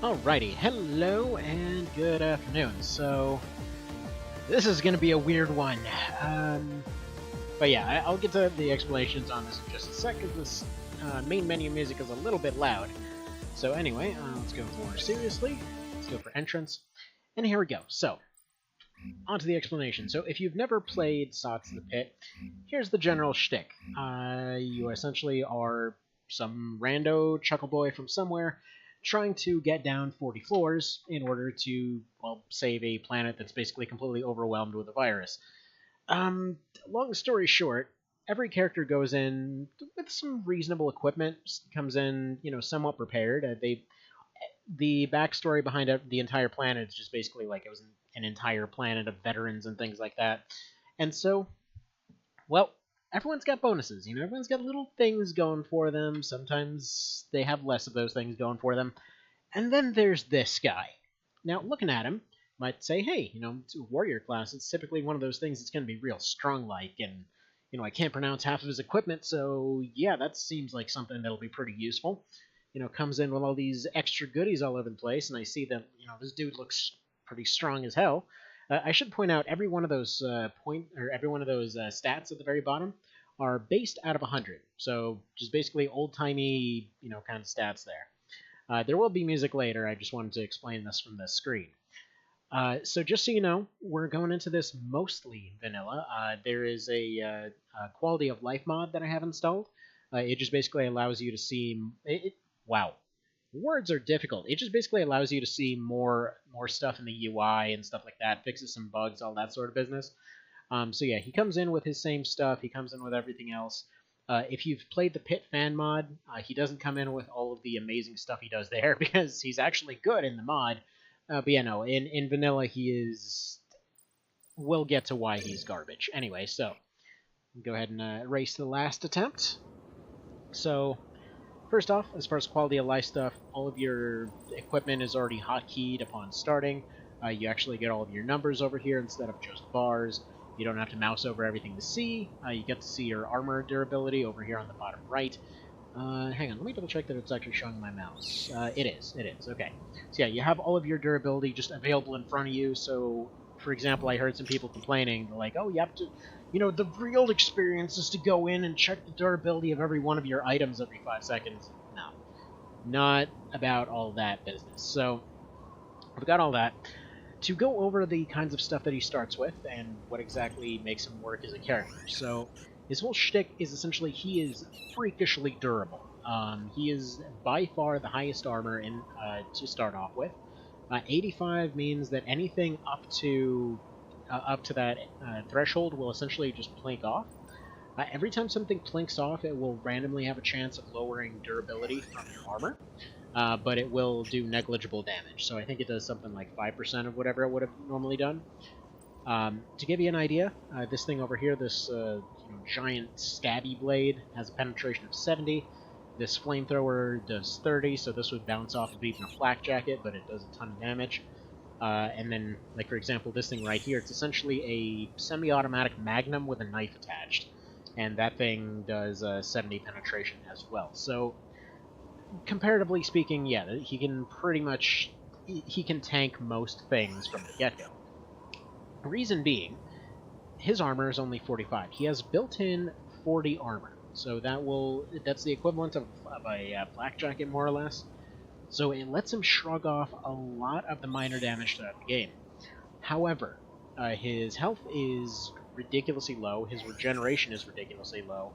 Alrighty, hello and good afternoon. So, this is going to be a weird one. But yeah, I'll get to the explanations on this in just a sec, because this main menu music is a little bit loud. So anyway, let's go more seriously. Let's go for entrance. And here we go. So, on to the explanation. So if you've never played Socks in the Pit, here's the general shtick. You essentially are some rando chuckle boy from somewhere trying to get down 40 floors in order to, well, save a planet that's basically completely overwhelmed with a virus. Long story short, every character goes in with some reasonable equipment, comes in, somewhat prepared. The backstory behind the entire planet is just basically like it was an entire planet of veterans and things like that. And so, well, everyone's got bonuses. Everyone's got little things going for them. Sometimes they have less of those things going for them. And then there's this guy. Now, looking at him, might say, hey, it's a warrior class. It's typically one of those things that's going to be real strong-like, and, I can't pronounce half of his equipment, so yeah, that seems like something that'll be pretty useful. Comes in with all these extra goodies all over the place, and I see that, this dude looks pretty strong as hell. I should point out every one of those stats at the very bottom are based out of 100, so just basically old-timey, kind of stats there. There will be music later. I just wanted to explain this from the screen. So just so you know, we're going into this mostly vanilla. There is a quality of life mod that I have installed. It just basically allows you to see... Wow. Words are difficult. It just basically allows you to see more stuff in the UI and stuff like that, fixes some bugs, all that sort of business. So yeah, he comes in with his same stuff. He comes in with everything else. If you've played the Pit fan mod, he doesn't come in with all of the amazing stuff he does there, because he's actually good in the mod. But yeah, no, in vanilla he is... We'll get to why he's garbage. Anyway, so go ahead and erase the last attempt. So, first off, as far as quality of life stuff, all of your equipment is already hotkeyed upon starting. You actually get all of your numbers over here instead of just bars. You don't have to mouse over everything to see. You get to see your armor durability over here on the bottom right. Hang on, let me double check that it's actually showing my mouse. It is, okay. So yeah, you have all of your durability just available in front of you, so, for example, I heard some people complaining, like, oh, you have to, the real experience is to go in and check the durability of every one of your items every 5 seconds. No. Not about all that business. So, we've got all that. To go over the kinds of stuff that he starts with, and what exactly makes him work as a character. So, his whole shtick is essentially he is freakishly durable. He is by far the highest armor to start off with. 85 means that anything up to that threshold will essentially just plink off. Every time something plinks off, it will randomly have a chance of lowering durability from your armor, but it will do negligible damage. So I think it does something like 5% of whatever it would have normally done. To give you an idea, this thing over here, this giant stabby blade, has a penetration of 70. This flamethrower does 30, so this would bounce off of even a flak jacket, but it does a ton of damage. And then, like for example, this thing right here, it's essentially a semi-automatic magnum with a knife attached, and that thing does 70 penetration as well. So, comparatively speaking, yeah, he can tank most things from the get-go. Reason being, his armor is only 45. He has built-in 40 armor, so that's the equivalent of a flak jacket, more or less. So it lets him shrug off a lot of the minor damage throughout the game. However, his health is ridiculously low, his regeneration is ridiculously low.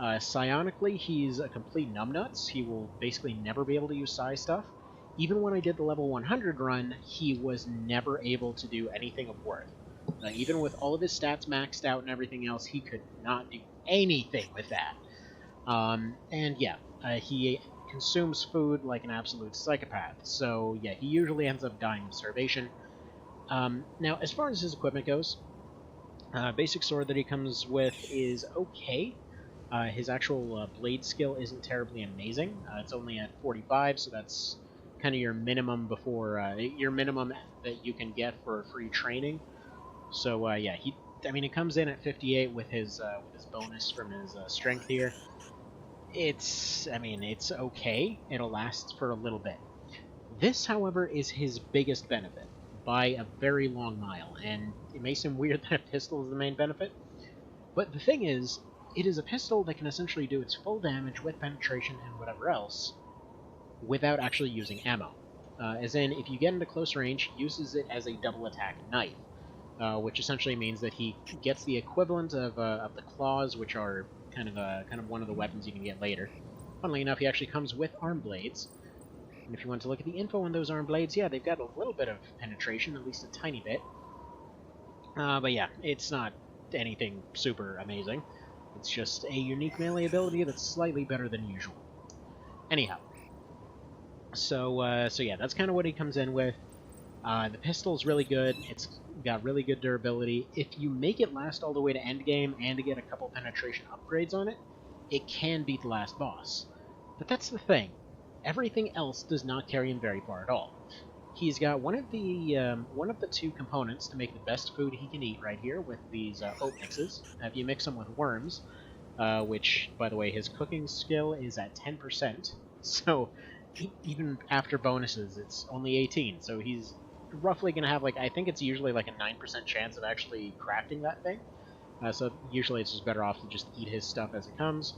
Psionically, he's a complete numbnuts. He will basically never be able to use psi stuff. Even when I did the level 100 run, he was never able to do anything of worth. Even with all of his stats maxed out and everything else, he could not do anything with that. And yeah, he consumes food like an absolute psychopath. So yeah, he usually ends up dying of starvation. Now, as far as his equipment goes, basic sword that he comes with is okay. His actual blade skill isn't terribly amazing. It's only at 45, so that's kind of your minimum that you can get for free training. So yeah, it comes in at 58 with his bonus from his strength here. It's okay. It'll last for a little bit. This, however, is his biggest benefit by a very long mile, and it may seem weird that a pistol is the main benefit, but the thing is, it is a pistol that can essentially do its full damage with penetration and whatever else without actually using ammo. As in, if you get into close range, he uses it as a double attack knife, which essentially means that he gets the equivalent of the claws, which are kind of one of the weapons you can get later. Funnily enough, he actually comes with arm blades. And if you want to look at the info on those arm blades, yeah, they've got a little bit of penetration, at least a tiny bit. But yeah, it's not anything super amazing. It's just a unique melee ability that's slightly better than usual. Anyhow, so yeah, that's kind of what he comes in with. The pistol's really good. It's got really good durability. If you make it last all the way to endgame and to get a couple penetration upgrades on it, it can beat the last boss. But that's the thing. Everything else does not carry him very far at all. He's got one of the two components to make the best food he can eat right here with these oat mixes. If you mix them with worms, which, by the way, his cooking skill is at 10%, so even after bonuses, it's only 18, so he's roughly going to have, like, I think it's usually like a 9% chance of actually crafting that thing. So usually it's just better off to just eat his stuff as it comes.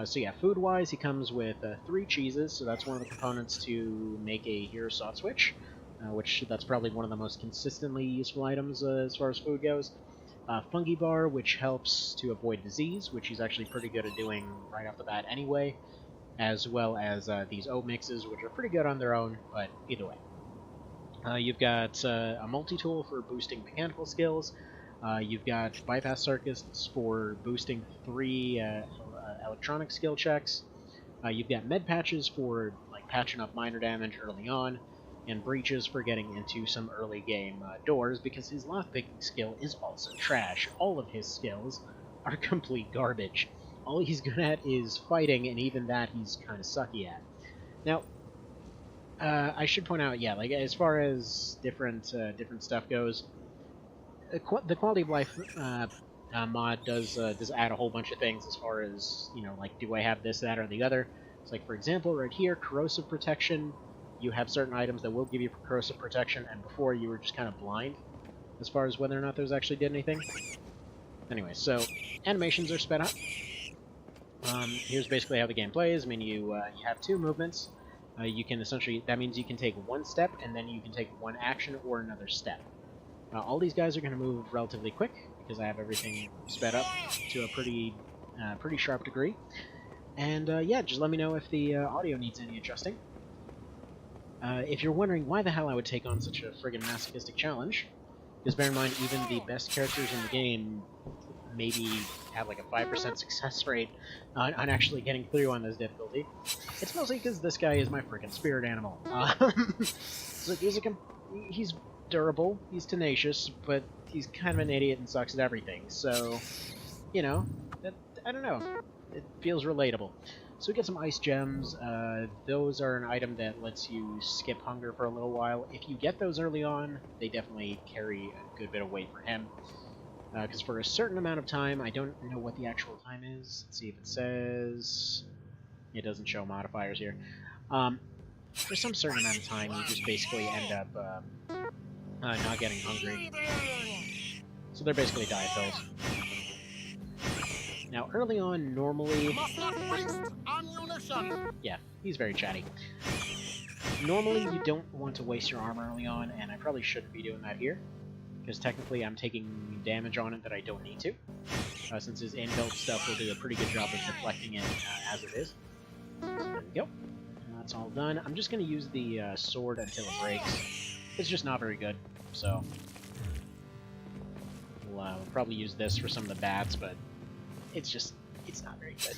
So yeah, food-wise, he comes with 3 cheeses, so that's one of the components to make a hero salt switch, which that's probably one of the most consistently useful items as far as food goes. Fungi bar, which helps to avoid disease, which he's actually pretty good at doing right off the bat anyway, as well as these oat mixes, which are pretty good on their own, but either way. You've got a multi-tool for boosting mechanical skills. You've got bypass circuits for boosting 3 electronic skill checks. You've got med patches for like patching up minor damage early on, and breaches for getting into some early game doors, because his lockpicking skill is also trash. All of his skills are complete garbage. All he's good at is fighting, and even that he's kind of sucky at. Now, I should point out, yeah, like as far as different stuff goes, the quality of life mod does add a whole bunch of things as far as, you know, like, do I have this, that, or the other? It's like, for example, right here, corrosive protection. You have certain items that will give you corrosive protection, and before you were just kind of blind as far as whether or not those actually did anything. Anyway, so animations are sped up. Here's basically how the game plays. I mean, you have 2 movements. You can essentially, that means you can take 1 step, and then you can take 1 action or another step. All these guys are going to move relatively quick, because I have everything sped up to a pretty sharp degree. And yeah, just let me know if the audio needs any adjusting. If you're wondering why the hell I would take on such a friggin' masochistic challenge, because bear in mind, even the best characters in the game maybe have like a 5% success rate on actually getting through on this difficulty. It's mostly because this guy is my friggin' spirit animal. So he's durable, he's tenacious, but he's kind of an idiot and sucks at everything, so, you know, I don't know, it feels relatable. So we get some ice gems. Those are an item that lets you skip hunger for a little while. If you get those early on, they definitely carry a good bit of weight for him. Because for a certain amount of time, I don't know what the actual time is. Let's see if it says... It doesn't show modifiers here. For some certain amount of time, you just basically end up not getting hungry. So they're basically diet pills. Now, early on, normally... Yeah, he's very chatty. Normally, you don't want to waste your armor early on, and I probably shouldn't be doing that here, because technically I'm taking damage on it that I don't need to, since his inbuilt stuff will do a pretty good job of deflecting it as it is. So there we go. That's all done. I'm just going to use the sword until it breaks. It's just not very good, so... We'll probably use this for some of the bats, but it's not very good.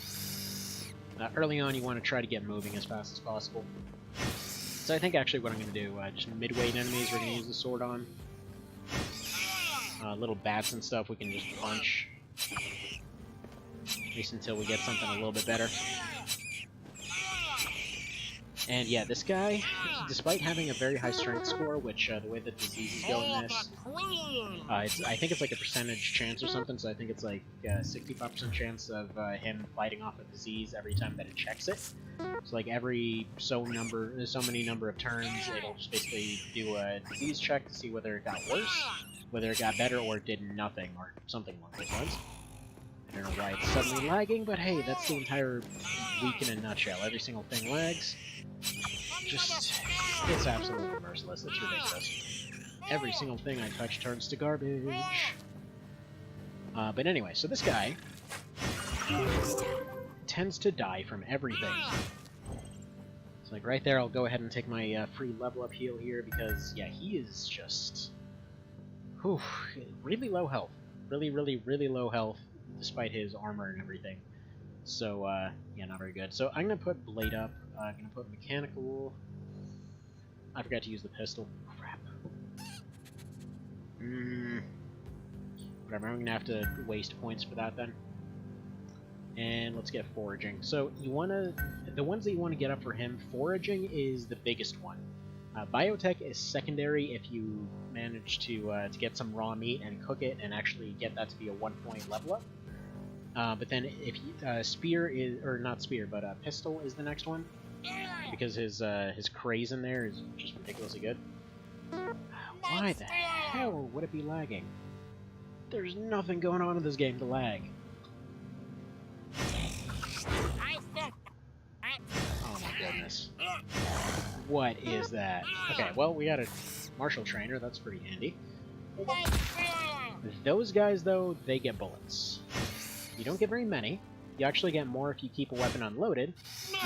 Early on, you want to try to get moving as fast as possible. So I think actually what I'm going to do, just mid-weight enemies we're going to use the sword on. Little bats and stuff we can just punch. At least until we get something a little bit better. And yeah, this guy, despite having a very high strength score, which the way the diseases go in this, I think it's like a percentage chance or something, so I think it's like 65% chance of him fighting off a disease every time that it checks it. So like every so many number of turns, it'll just basically do a disease check to see whether it got worse, whether it got better, or it did nothing, or something along those lines. I don't know why it's suddenly lagging, but hey, that's the entire week in a nutshell. Every single thing lags. Just, it's absolutely merciless. It's ridiculous. Every single thing I touch turns to garbage. But anyway, so this guy tends to die from everything. So like right there, I'll go ahead and take my free level up heal here because, yeah, he is just really low health. Really, really, really low health despite his armor and everything. So, yeah, not very good. So I'm going to put Blade up. I'm going to put Mechanical. I forgot to use the pistol. Crap. Whatever, I'm going to have to waste points for that then. And let's get Foraging. So you want to... The ones that you want to get up for him, Foraging is the biggest one. Biotech is secondary if you manage to get some raw meat and cook it and actually get that to be a 1-point level up. But then if Spear is, or not Spear, but Pistol is the next one, because his craze in there is just ridiculously good. Why the hell would it be lagging? There's nothing going on in this game to lag. Oh my goodness. What is that? Okay, well, we got a martial trainer, that's pretty handy. Those guys, though, they get bullets. You don't get very many. You actually get more if you keep a weapon unloaded,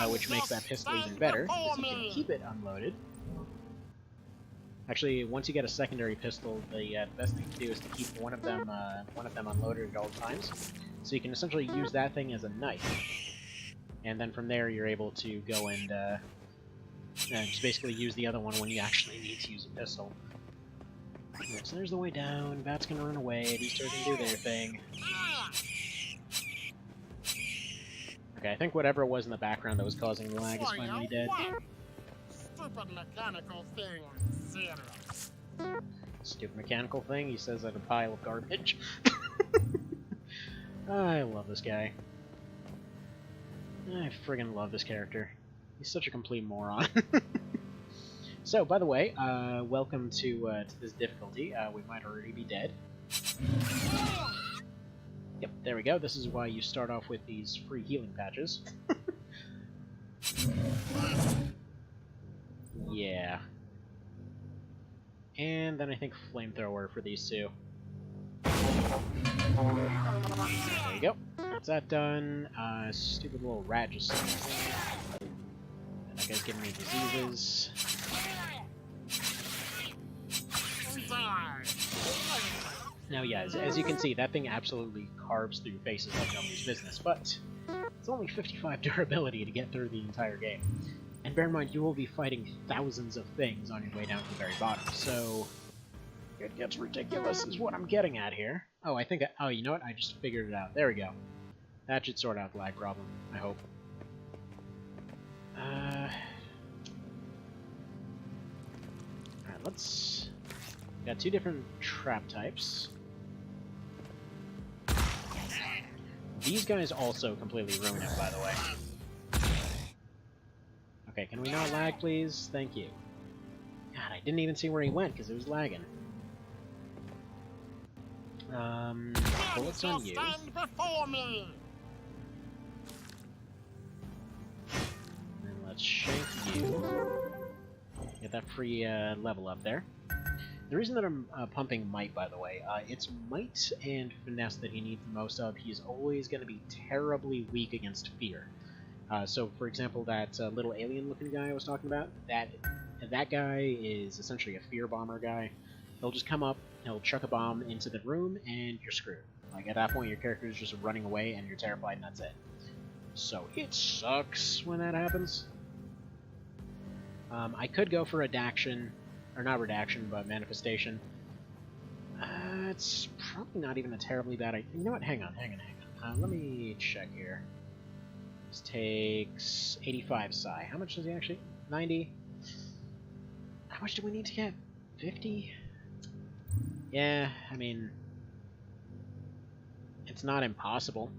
which makes that pistol even better, because you can keep it unloaded. Actually, once you get a secondary pistol, the best thing to do is to keep one of them unloaded at all times. So you can essentially use that thing as a knife. And then from there, you're able to go and just basically use the other one when you actually need to use a pistol. Right, so there's the way down. Bat's gonna run away. These two are gonna do their thing. Okay, I think whatever it was in the background that was causing the lag is finally dead. Stupid mechanical thing, zero. Stupid mechanical thing? He says at a pile of garbage. I love this guy. I friggin' love this character. He's such a complete moron. So, by the way, welcome to this difficulty. We might already be dead. Yep, there we go. This is why you start off with these free healing patches. Yeah. And then I think Flamethrower for these two. There you go. That's that done. Stupid little rat just... That guy's giving me diseases. Now, yeah, as you can see, that thing absolutely carves through faces like nobody's business, but it's only 55 durability to get through the entire game. And bear in mind, you will be fighting thousands of things on your way down to the very bottom, so it gets ridiculous is what I'm getting at here. Oh, I think oh, you know what? I just figured it out. There we go. That should sort out the lag problem, I hope. Alright, let's... Got two different trap types. These guys also completely ruin it, by the way. Okay, can we not lag, please? Thank you. God, I didn't even see where he went, because it was lagging. Bullets on you. And let's shank you. Get that free level up there. The reason that I'm pumping Might, by the way, it's Might and Finesse that he needs the most of. He's always going to be terribly weak against Fear. So, for example, that little alien-looking guy I was talking about, that guy is essentially a Fear Bomber guy. He'll just come up, he'll chuck a bomb into the room, and you're screwed. Like, at that point, your character is just running away, and you're terrified, and that's it. So, it sucks when that happens. I could go for Redaction, or not Redaction, but Manifestation. It's probably not even a terribly bad idea. You know what? Hang on. Let me check here. This takes 85 Psi. How much does he actually... 90. How much do we need to get? 50? Yeah, I mean, it's not impossible.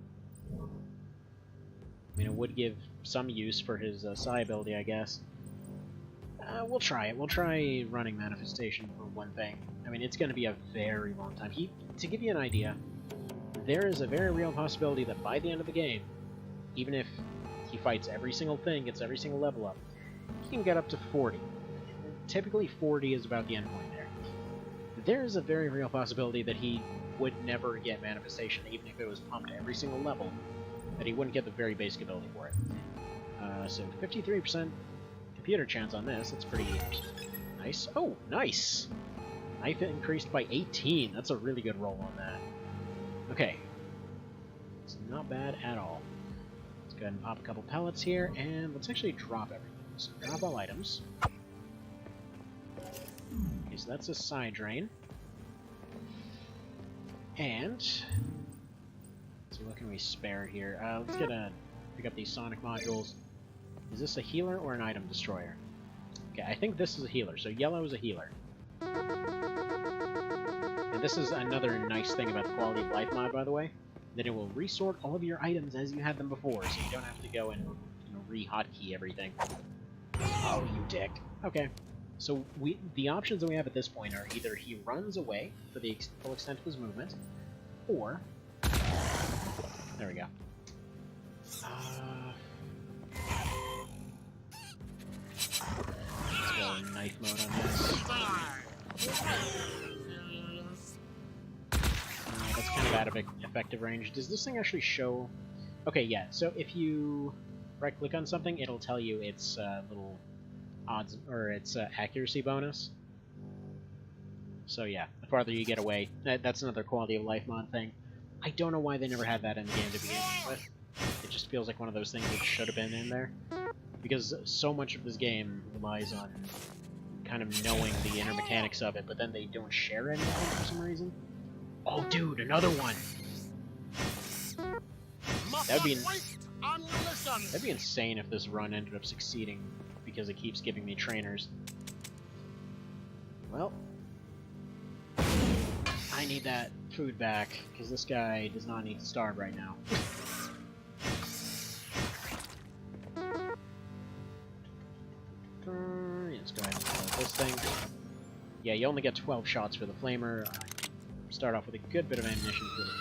I mean, it would give some use for his psi ability, I guess. We'll try it. We'll try running Manifestation for one thing. I mean, it's going to be a very long time. To give you an idea, there is a very real possibility that by the end of the game, even if he fights every single thing, gets every single level up, he can get up to 40. Typically 40 is about the end point there. There is a very real possibility that he would never get Manifestation, even if it was pumped every single level, that he wouldn't get the very basic ability for it. So 53% computer chance on this, that's pretty nice. Oh, nice! Knife increased by 18, that's a really good roll on that. Okay. It's not bad at all. Let's go ahead and pop a couple pellets here, and let's actually drop everything. So drop all items. Okay, so that's a side drain. And let's see, what can we spare here? Let's pick up these sonic modules. Is this a healer or an item destroyer? Okay, I think this is a healer. So yellow is a healer. And this is another nice thing about the quality of life mod, by the way, that it will resort all of your items as you had them before, so you don't have to go and re-hotkey everything. Oh, you dick. Okay. So the options that we have at this point are either he runs away for the full extent of his movement, or... There we go. Let's go knife mode on this. That's kind of out of effective range. Does this thing actually show... Okay, yeah, so if you right-click on something, it'll tell you its little odds, or its accuracy bonus. So yeah, the farther you get away, that's another quality of life mod thing. I don't know why they never had that in the game to begin with. It just feels like one of those things that should have been in there. Because so much of this game relies on kind of knowing the inner mechanics of it, but then they don't share anything for some reason. Oh, dude, another one! That'd be insane if this run ended up succeeding because it keeps giving me trainers. Well, I need that food back, because this guy does not need to starve right now. Let's go ahead and load this thing. Yeah, you only get 12 shots for the flamer. Start off with a good bit of ammunition for the...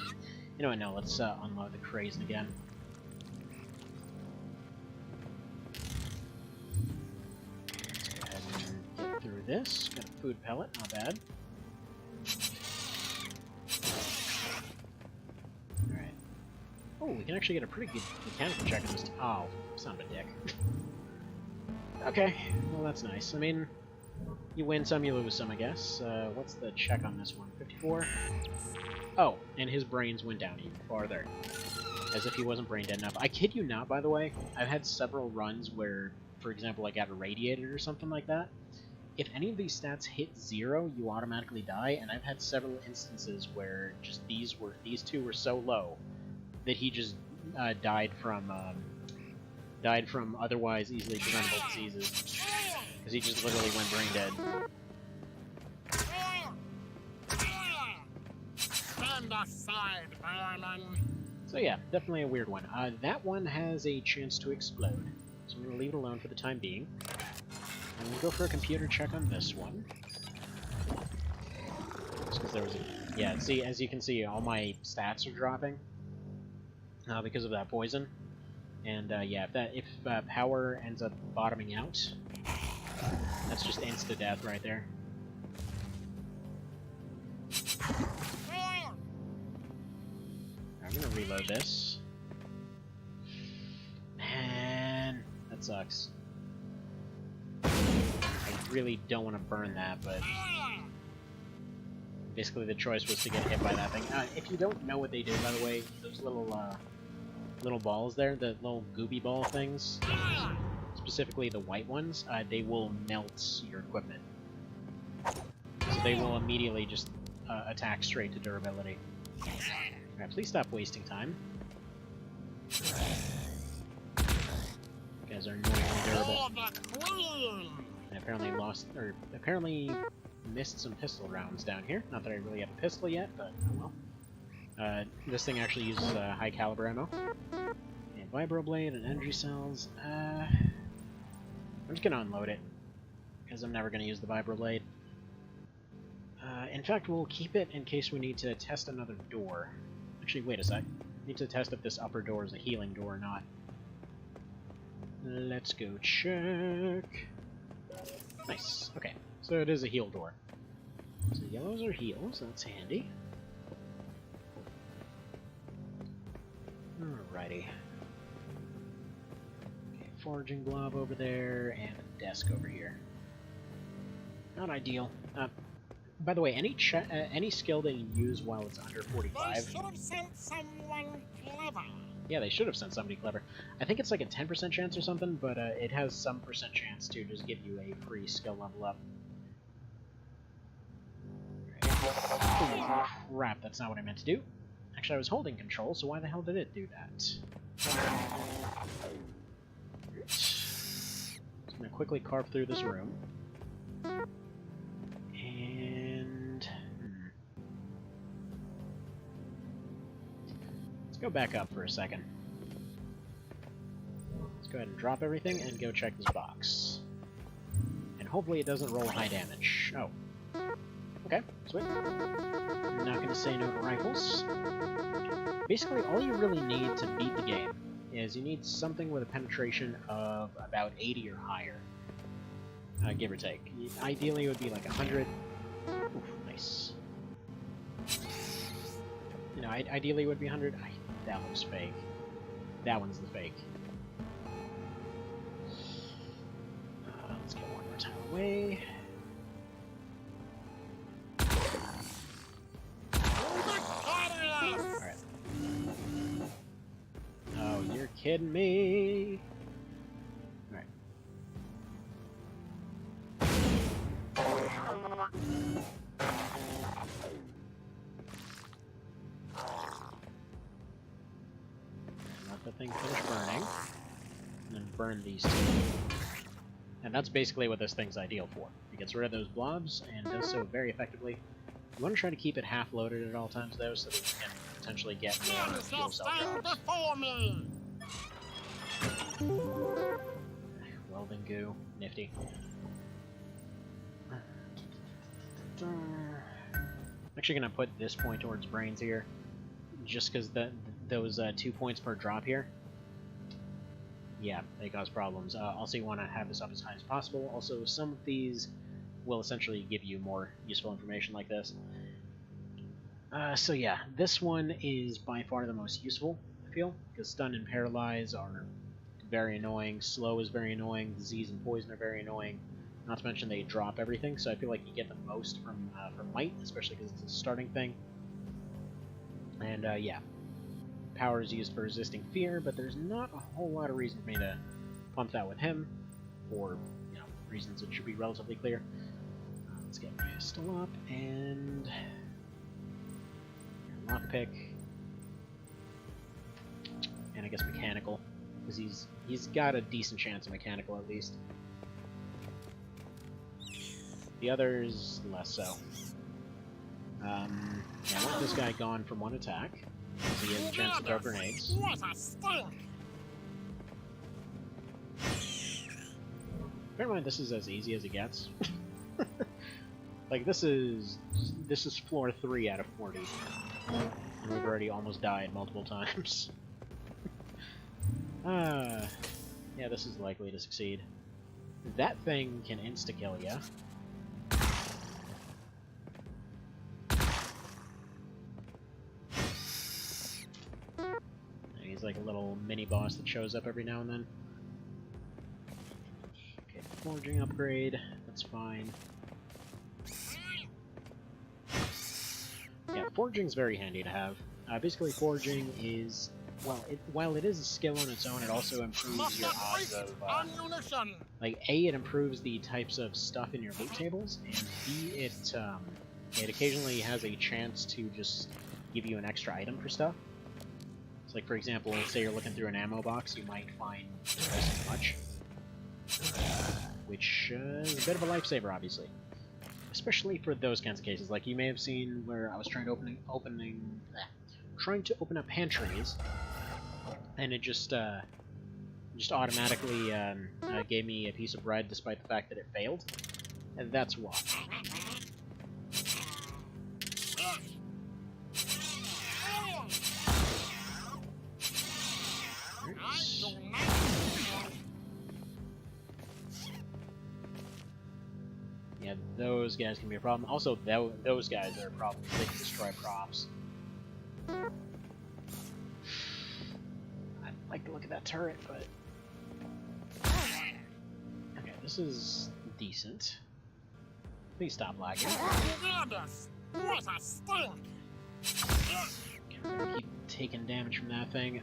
You know what, no, let's unload the Crazen again. Let's go ahead and get through this. Got a food pellet, not bad. Alright. Oh, we can actually get a pretty good mechanical check on this. Oh, son of a dick. Okay, well that's nice. I mean, you win some, you lose some, I guess. What's the check on this one? 54? Oh, and his brains went down even farther. As if he wasn't brain dead enough. I kid you not, by the way. I've had several runs where, for example, I got irradiated or something like that. If any of these stats hit 0, you automatically die, and I've had several instances where just these two were so low that he just died from otherwise easily preventable diseases. Because he just literally went brain dead. Stand aside, Ireland. So yeah, definitely a weird one. That one has a chance to explode, so I'm going to leave it alone for the time being. And we'll go for a computer check on this one. Just because there was a... Yeah, see, as you can see, all my stats are dropping because of that poison. And yeah, if power ends up bottoming out, that's just insta-death right there. I'm gonna reload this. Man, that sucks. I really don't want to burn that, but basically the choice was to get hit by that thing. If you don't know what they do, by the way, those little balls there, the little gooby ball things, specifically the white ones, they will melt your equipment. So they will immediately just attack straight to durability. Alright, please stop wasting time. Okay, guys are annoyingly durable. For the queen! I apparently missed some pistol rounds down here. Not that I really have a pistol yet, but oh well. This thing actually uses high caliber ammo. And vibroblade and energy cells. I'm just gonna unload it, because I'm never gonna use the vibroblade. In fact, we'll keep it in case we need to test another door. Actually, wait a sec. Need to test if this upper door is a healing door or not. Let's go check. Nice. Okay, so it is a heal door. So yellows are heals, that's handy. Alrighty. Okay, foraging blob over there, and a desk over here. Not ideal. By the way, any skill that you use while it's under 45... They should have sent someone clever. Yeah, they should have sent somebody clever. I think it's like a 10% chance or something, but it has some percent chance to just give you a free skill level up. Oh, crap, that's not what I meant to do. Actually, I was holding control, so why the hell did it do that? Just gonna quickly carve through this room. And... let's go back up for a second. Let's go ahead and drop everything and go check this box. And hopefully it doesn't roll high damage. Oh. Okay, sweet. I'm not gonna say no to rifles. Basically, all you really need to beat the game is you need something with a penetration of about 80 or higher. Give or take. Ideally, it would be like 100. Oof, nice. You know, ideally it would be 100. That one's fake. That one's the fake. Let's get one more time away. Alright. Oh, you're kidding me! Alright. Let the thing finish burning. And then burn these two. And that's basically what this thing's ideal for. It gets rid of those blobs, and does so very effectively. You want to try to keep it half loaded at all times, though, so that you can potentially get more fuel cell drops. Welding goo. Nifty. I'm actually going to put this point towards brains here, just because those 2 points per drop here, yeah, they cause problems. Also, you want to have this up as high as possible. Also, some of these will essentially give you more useful information like this. So yeah, this one is by far the most useful, I feel, because stun and paralyze are very annoying, slow is very annoying, disease and poison are very annoying, not to mention they drop everything, so I feel like you get the most from might, especially because it's a starting thing. And yeah, power is used for resisting fear, but there's not a whole lot of reason for me to pump that with him, for reasons that should be relatively clear. Let's get pistol up and lockpick, and I guess mechanical, because he's got a decent chance of mechanical at least. The others less so. Yeah, I want this guy gone from one attack, because he has a chance to throw grenades. What a stink! Bear in mind, this is as easy as it gets. Like, this is floor 3 out of 40. And we've already almost died multiple times. Yeah, this is likely to succeed. That thing can insta-kill ya. He's like a little mini-boss that shows up every now and then. Okay, forging upgrade, that's fine. Yeah, forging's very handy to have. Basically, forging is, well, while it is a skill on its own, it also improves your odds of, like, A, it improves the types of stuff in your loot tables, and B, it occasionally has a chance to just give you an extra item for stuff. So, like, for example, say you're looking through an ammo box, you might find twice as much. which is a bit of a lifesaver, obviously. Especially for those kinds of cases. Like, you may have seen where I was trying to trying to open up pantries, and it just automatically gave me a piece of bread despite the fact that it failed. And that's why. Yeah, those guys can be a problem. Also, those guys are a problem. They can destroy props. I'd like to look at that turret, but... Okay, this is decent. Please stop lagging. What a stink! Keep taking damage from that thing.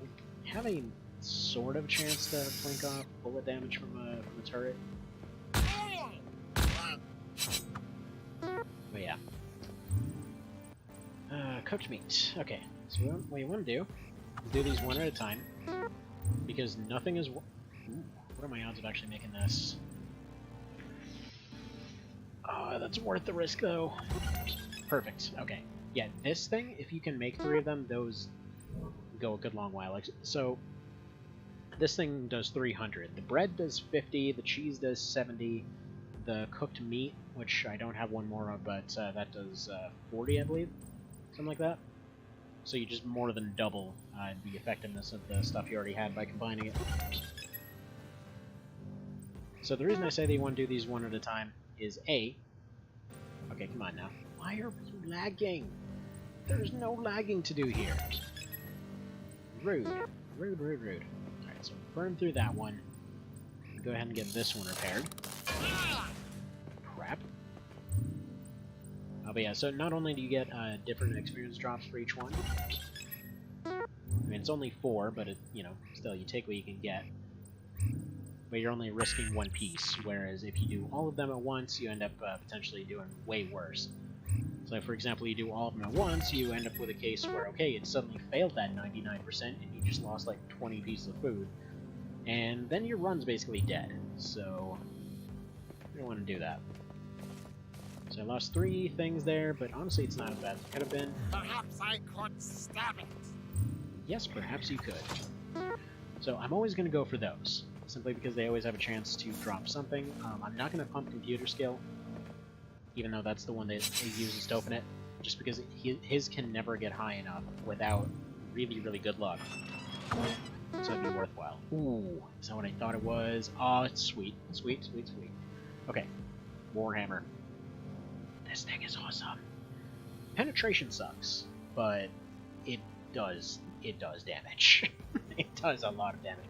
We have a sort of chance to flank off bullet damage from a turret. But yeah. Cooked meat. Okay, so what you want to do these one at a time, because nothing is... Ooh, what are my odds of actually making this? That's worth the risk, though. Perfect. Okay. Yeah, this thing, if you can make 3 of them, those go a good long while. Like, so, this thing does 300. The bread does 50, the cheese does 70, the cooked meat, which I don't have one more of, but that does 40, I believe. Something like that. So you just more than double the effectiveness of the stuff you already had by combining it. So the reason I say that you want to do these one at a time is A... Okay, come on now. Why are you lagging? There's no lagging to do here. Rude. Rude, rude, rude. Alright, so burn through that one. Go ahead and get this one repaired. Crap. But yeah, so not only do you get different experience drops for each one. I mean, it's only 4, but it, you know, still, you take what you can get. But you're only risking 1 piece, whereas if you do all of them at once, you end up potentially doing way worse. So, for example, you do all of them at once, you end up with a case where, okay, it suddenly failed that 99%, and you just lost like 20 pieces of food. And then your run's basically dead, so you don't want to do that. So I lost 3 things there, but honestly it's not as bad as it could have been. Perhaps I could stab it. Yes, perhaps you could. So I'm always going to go for those, simply because they always have a chance to drop something. I'm not going to pump computer skill, even though that's the one that he uses to open it, just because his can never get high enough without really, really good luck. So it'd be worthwhile. Ooh, is that what I thought it was? Oh, it's sweet. Sweet, sweet, sweet. Okay, Warhammer. This thing is awesome. Penetration sucks, but it does damage. It does a lot of damage.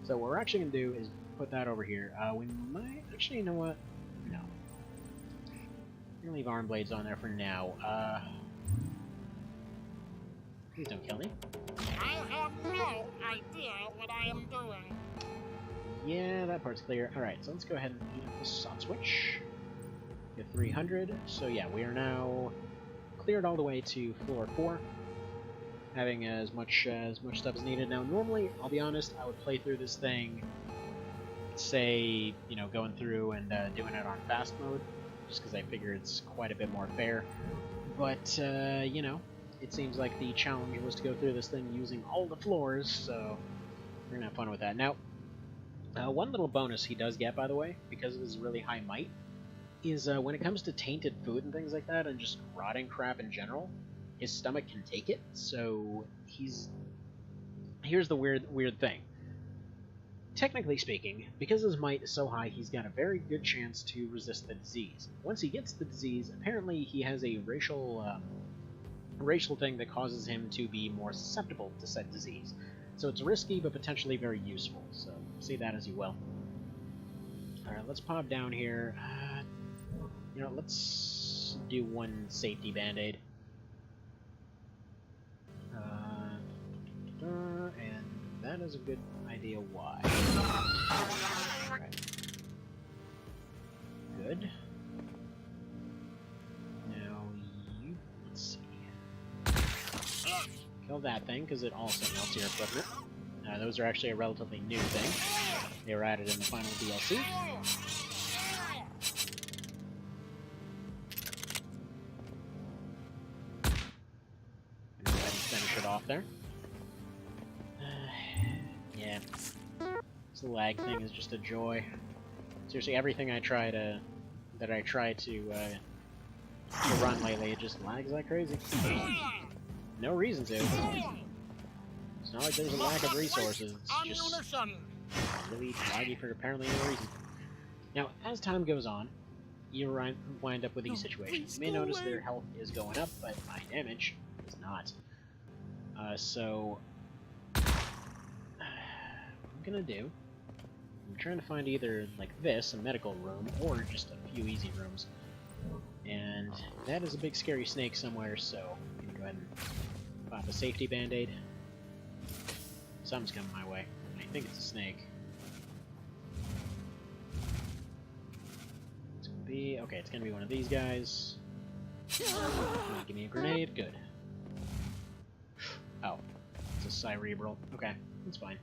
So what we're actually going to do is put that over here. We might... Actually, you know what? No. I'm going to leave arm blades on there for now. Please don't kill me. I have no idea what I am doing. Yeah, that part's clear. Alright, so let's go ahead and heat up the sod switch. Get 300. So yeah, we are now cleared all the way to floor 4. Having as much stuff as needed. Now, normally, I'll be honest, I would play through this thing, say, you know, going through and doing it on fast mode, just because I figure it's quite a bit more fair. But, you know, it seems like the challenge was to go through this thing using all the floors, so we're gonna have fun with that. Now, one little bonus he does get, by the way, because of his really high might, is when it comes to tainted food and things like that, and just rotting crap in general, his stomach can take it, so here's the weird thing. Technically speaking, because his might is so high, he's got a very good chance to resist the disease. Once he gets the disease, apparently he has a racial thing that causes him to be more susceptible to said disease. So it's risky, but potentially very useful, so see that as you will. Alright, let's pop down here. You know, let's do one safety band-aid. And that is a good idea why. Right. Good. Now, you... let's see. Kill that thing, because it also melts your equipment. Those are actually a relatively new thing. They were added in the final DLC. And go ahead and finish it off there. Yeah. This lag thing is just a joy. Seriously, everything I try to run lately, it just lags like crazy. No reason to. It's not like there's a lack of resources. It's just really laggy for apparently no reason. Now, as time goes on, you wind up with these situations. You may notice their health is going up, but my damage is not. So what I'm gonna do, I'm trying to find either like this, a medical room, or just a few easy rooms. And that is a big scary snake somewhere, so I'm gonna go ahead and pop a safety band-aid. Something's coming my way. I think it's a snake. It's gonna be okay. It's gonna be one of these guys. Give me a grenade. Good. Oh, it's a cerebral. Okay, that's fine.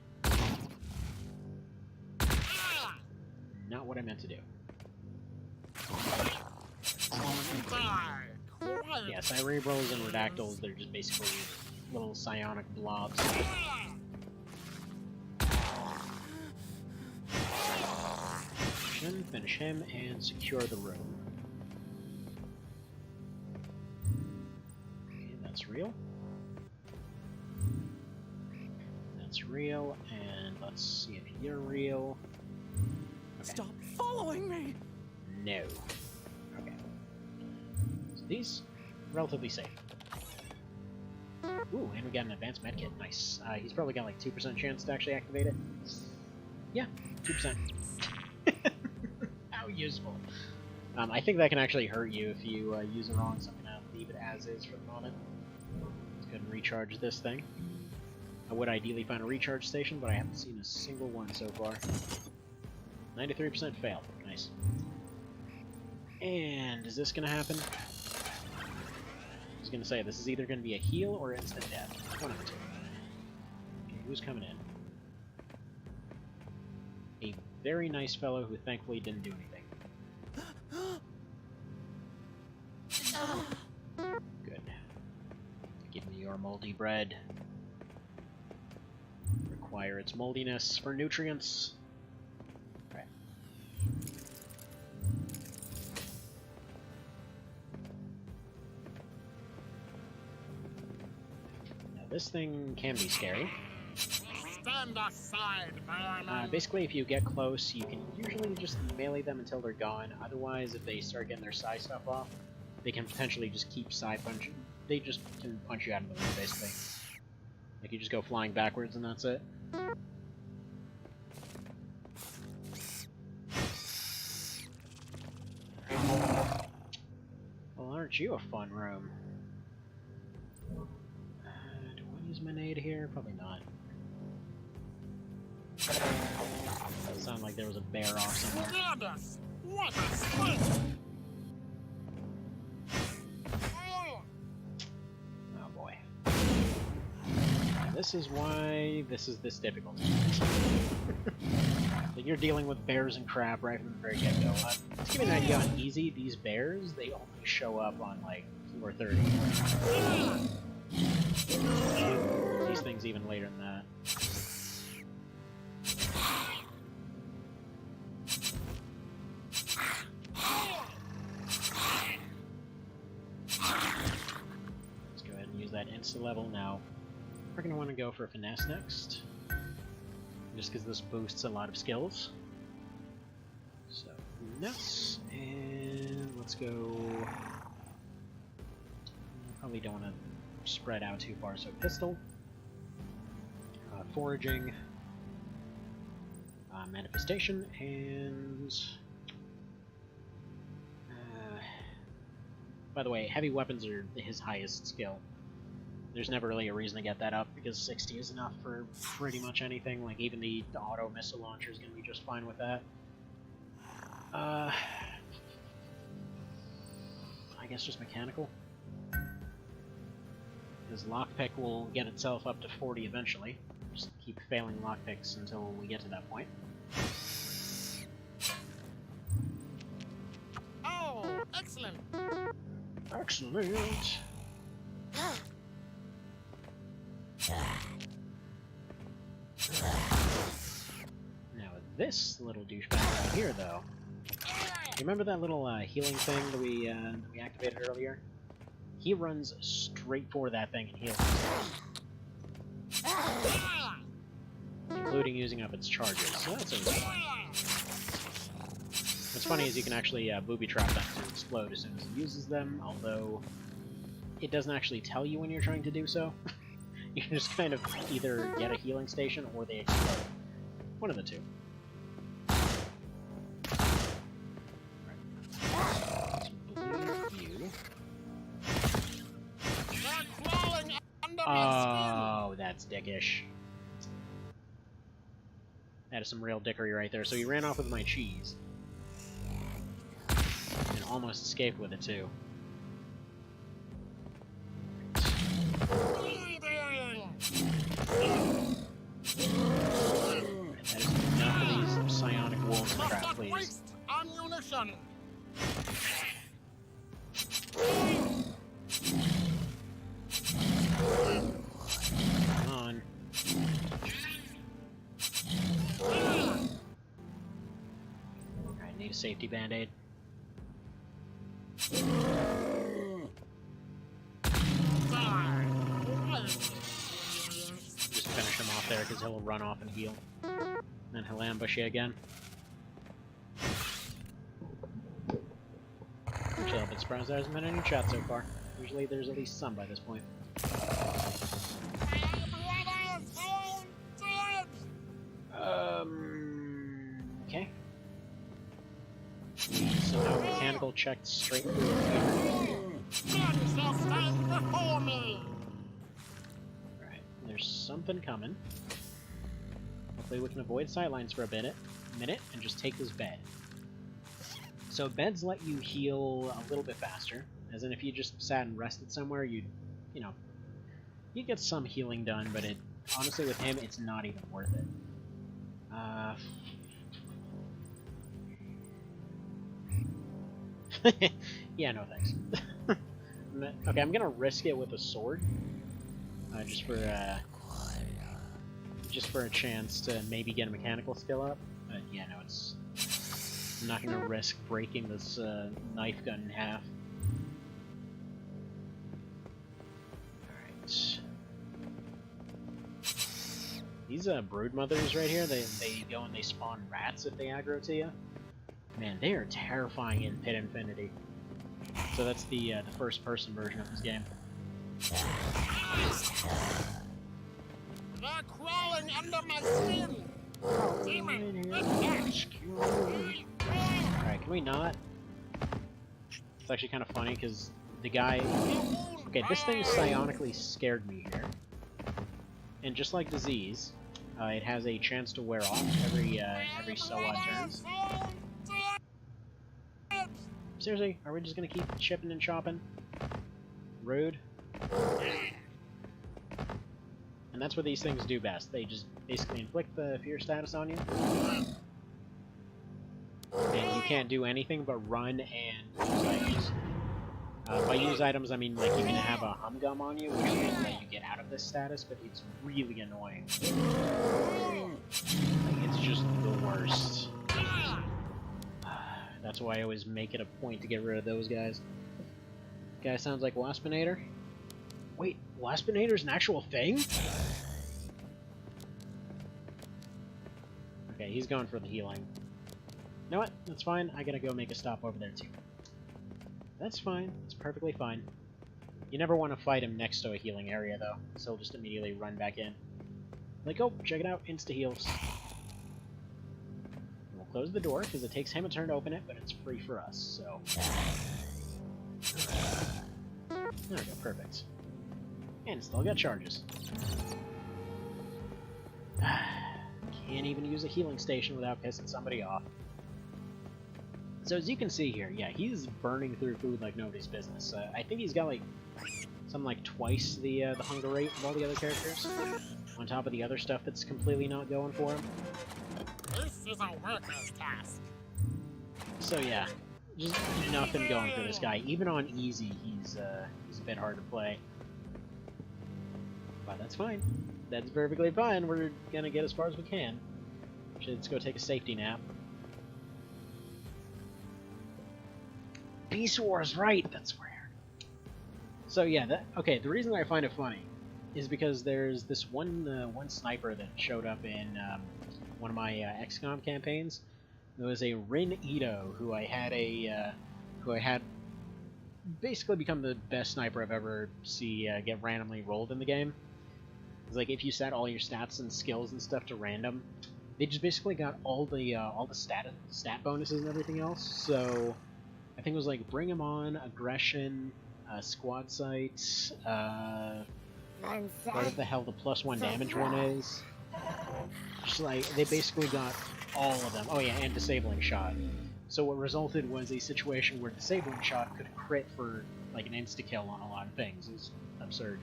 Not what I meant to do. Yeah, cerebrals and redactyls, they're just basically little psionic blobs. Finish him, and secure the room. Okay, that's real. That's real, and let's see if you're real. Okay. Stop following me! No. Okay. So these, relatively safe. Ooh, and we got an advanced medkit. Nice. He's probably got like 2% chance to actually activate it. Yeah, 2%. How useful. I think that can actually hurt you if you use it wrong, so I'm going to leave it as is for the moment. Let's go ahead and recharge this thing. I would ideally find a recharge station, but I haven't seen a single one so far. 93% failed. Nice. And is this going to happen? I was going to say, this is either going to be a heal or instant death. One of the two. Okay, who's coming in? A very nice fellow who thankfully didn't do anything. Good. Give me your moldy bread. Require its moldiness for nutrients. Alright. Now this thing can be scary. Stand aside, man. Basically, if you get close, you can usually just melee them until they're gone. Otherwise, if they start getting their psi stuff off, they can potentially just keep psi punching. They just can punch you out of the room, basically. Like, you just go flying backwards and that's it. Well, aren't you a fun room? Do I use my nade here? Probably not. That sounded like there was a bear off somewhere. Goodness, what a snake! Oh boy. And this is why this is this difficult. Like you're dealing with bears and crap right from the very get-go. To give you an idea on easy, these bears, they only show up on like floor 30. These things even later than that. That insta level now. We're going to want to go for finesse next, just because this boosts a lot of skills. So finesse, and let's go. Probably don't want to spread out too far, so pistol, foraging, manifestation, and by the way, heavy weapons are his highest skill. There's never really a reason to get that up, because 60 is enough for pretty much anything. Like, even the auto missile launcher is going to be just fine with that. I guess just mechanical. Because lockpick will get itself up to 40 eventually. Just keep failing lockpicks until we get to that point. Oh, excellent. Excellent. Now this little douchebag right here, though. You remember that little healing thing that we activated earlier? He runs straight for that thing and heals himself, including using up its charges. So that's okay. What's funny is you can actually booby trap them to explode as soon as he uses them, although it doesn't actually tell you when you're trying to do so. You can just kind of either get a healing station or they explode. One of the two. Oh, that's dickish. That is some real dickery right there. So he ran off with my cheese. And almost escaped with it, too. That is enough of these psionic wolves crap, please. Come on. Alright, need a safety band-aid. Just finish him off there because he'll run off and heal. Then he'll ambush you again. Actually, I'm a bit surprised there hasn't been any chat so far. Usually there's at least some by this point. Okay. So now mechanical checked straight through here. Alright, there's something coming. Hopefully we can avoid sightlines for a minute and just take this bed. So beds let you heal a little bit faster, as in if you just sat and rested somewhere, you'd get some healing done, but honestly with him, it's not even worth it. Yeah, no thanks. Okay, I'm gonna risk it with a sword, just for a chance to maybe get a mechanical skill up. But yeah, no, I'm not gonna risk breaking this knife gun in half. Alright. These brood mothers right here, they go and they spawn rats if they aggro to you. Man, they are terrifying in Pit Infinity. So that's the first person version of this game. They're crawling under my skin. Demon, good catch. Alright, can we not? It's actually kind of funny because the guy... Okay, this thing psionically scared me here. And just like disease, it has a chance to wear off every so odd turns. Seriously, are we just gonna keep chipping and chopping? Rude. And that's what these things do best. They just basically inflict the fear status on you. And you can't do anything but run and use items. By use items, I mean like you can have a humgum on you, which will let you get out of this status, but it's really annoying. Like, it's just the worst. That's why I always make it a point to get rid of those guys. Guy sounds like Waspinator. Wait, Waspinator's an actual thing? Okay, he's going for the healing. You know what? That's fine. I gotta go make a stop over there too. That's fine. It's perfectly fine. You never want to fight him next to a healing area though, so he'll just immediately run back in. Like, oh, check it out, insta-heals. We'll close the door, because it takes him a turn to open it, but it's free for us, so... There we go, perfect. And still got charges. Can't even use a healing station without pissing somebody off. So as you can see here, yeah, he's burning through food like nobody's business. I think he's got like something like twice the hunger rate of all the other characters, on top of the other stuff that's completely not going for him. This is a worker's task. So yeah, just nothing going for this guy. Even on easy, he's a bit hard to play. But that's fine. That's perfectly fine. We're gonna get as far as we can. Let's go take a safety nap. Beast Wars, right? That's weird. So yeah, okay. The reason I find it funny is because there's this one sniper that showed up in one of my XCOM campaigns. There was a Rin Ito who I had basically become the best sniper I've ever get randomly rolled in the game. It's like if you set all your stats and skills and stuff to random, they just basically got all the stat bonuses and everything else. So I think it was like Bring 'em On, Aggression, Squad Sight, whatever the hell the +1 damage one is. Just like they basically got all of them. Oh yeah, and Disabling Shot. So what resulted was a situation where Disabling Shot could crit for like an insta-kill on a lot of things. It was absurd.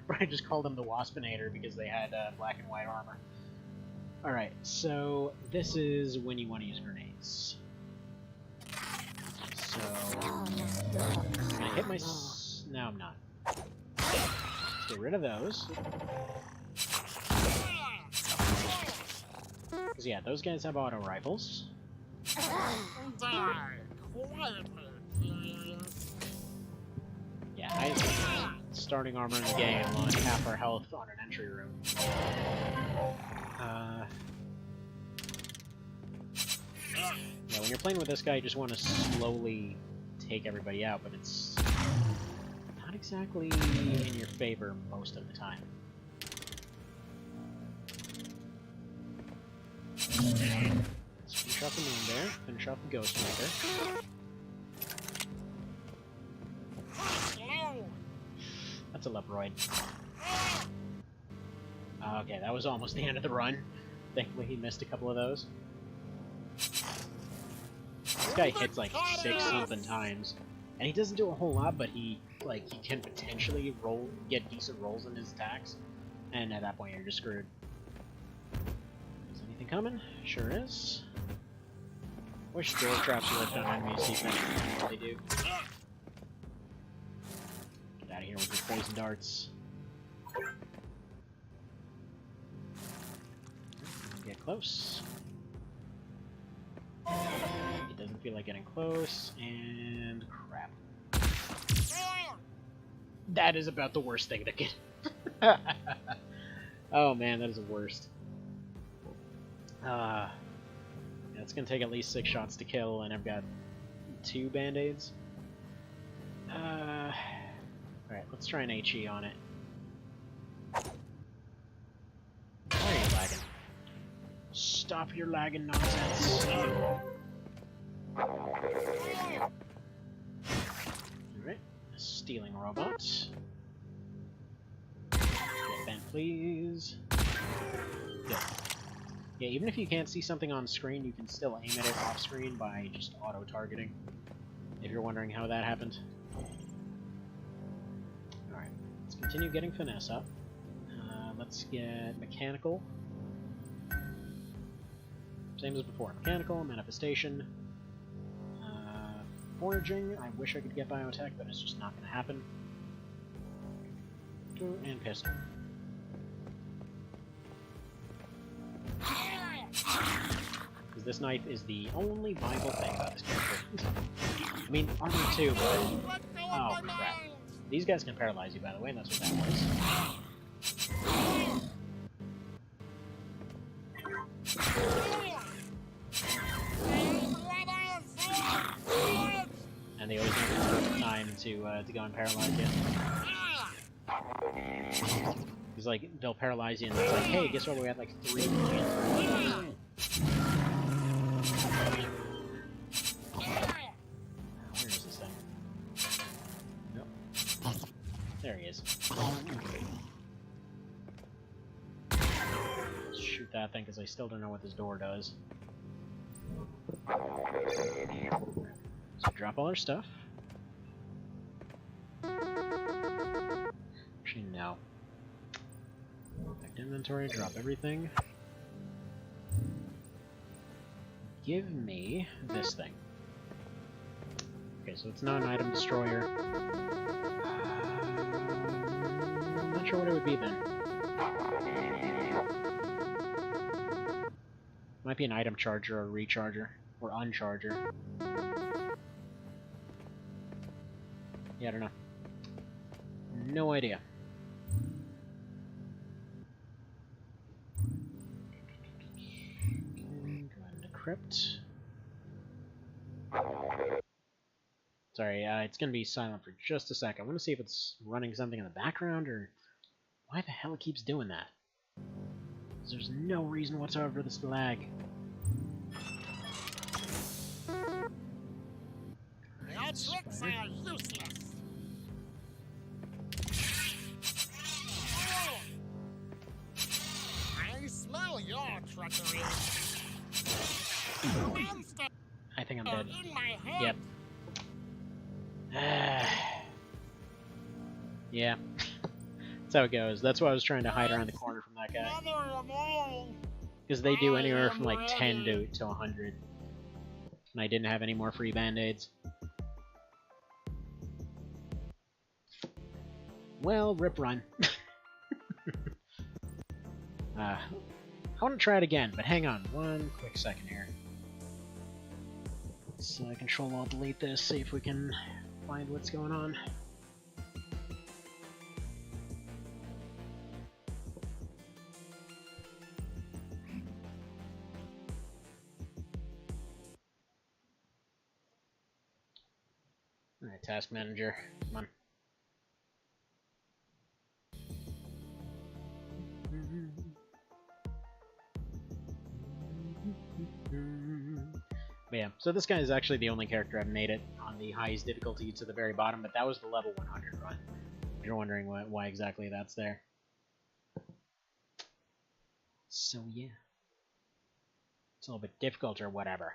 But I just called them the Waspinator because they had black and white armor. Alright, so this is when you want to use grenades. So I'm gonna hit my... No, I'm not. Let's get rid of those. Because yeah, those guys have auto rifles. Die quietly, please. Yeah, starting armor in the game on half our health on an entry room. Yeah, when you're playing with this guy, you just want to slowly take everybody out, but it's not exactly in your favor most of the time. Let's finish off the Moon Bear, finish off the Ghostmaker. That's a Leproid. Okay, that was almost the end of the run. Thankfully he missed a couple of those. This guy hits like 6 times, and he doesn't do a whole lot, but he can potentially get decent rolls in his attacks, and at that point you're just screwed. Is anything coming? Sure is. Wish door traps worked on enemies, see if they do. Get out of here with your poison darts. Get close. It doesn't feel like getting close, and crap. That is about the worst thing that can... Oh man, that is the worst. Yeah, it's gonna take at least 6 shots to kill, and I've got 2 band-aids. Alright, let's try an HE on it. Why are you lagging? Stop your lagging nonsense. Alright, stealing robot. Get bent, please. Good. Yeah, even if you can't see something on screen, you can still aim at it off screen by just auto-targeting. If you're wondering how that happened. Alright, let's continue getting finesse up. Let's get mechanical. Same as before. Mechanical, manifestation. Foraging, I wish I could get biotech, but it's just not going to happen. And pistol. Because this knife is the only viable thing about this character. I mean, armor too, but... Oh, crap. These guys can paralyze you, by the way, and that's what that was. And they always have the time to go and paralyze you. Because, like, they'll paralyze you and it's like, hey, guess what, we had like 3 million. Where is this thing? Nope. There he is. Let's shoot that thing because I still don't know what this door does. So drop all our stuff. Actually, no. Back to inventory, drop everything. give me this thing. Okay, so it's not an item destroyer. I'm not sure what it would be then. Might be an item charger or recharger. Or uncharger. Yeah, I don't know. No idea. Okay, go ahead and decrypt. Sorry, it's gonna be silent for just a sec. I want to see if it's running something in the background, or why the hell it keeps doing that. 'Cause there's no reason whatsoever for this to lag. Your tricks are useless. I smell your treachery. Monster I think I'm dead. in my head. Yep. Yeah. That's how it goes. That's why I was trying to hide around the corner from that guy. Because they do anywhere from like 10 to 100. And I didn't have any more free band-aids. Well, rip run. I want to try it again, but hang on one quick second here. Let's Control-Alt-Delete this, see if we can find what's going on. Alright, Task Manager, come on. But yeah, so this guy is actually the only character I've made it on the highest difficulty to the very bottom, but that was the level 100 run. If you're wondering why exactly that's there. So yeah. It's a little bit difficult or whatever.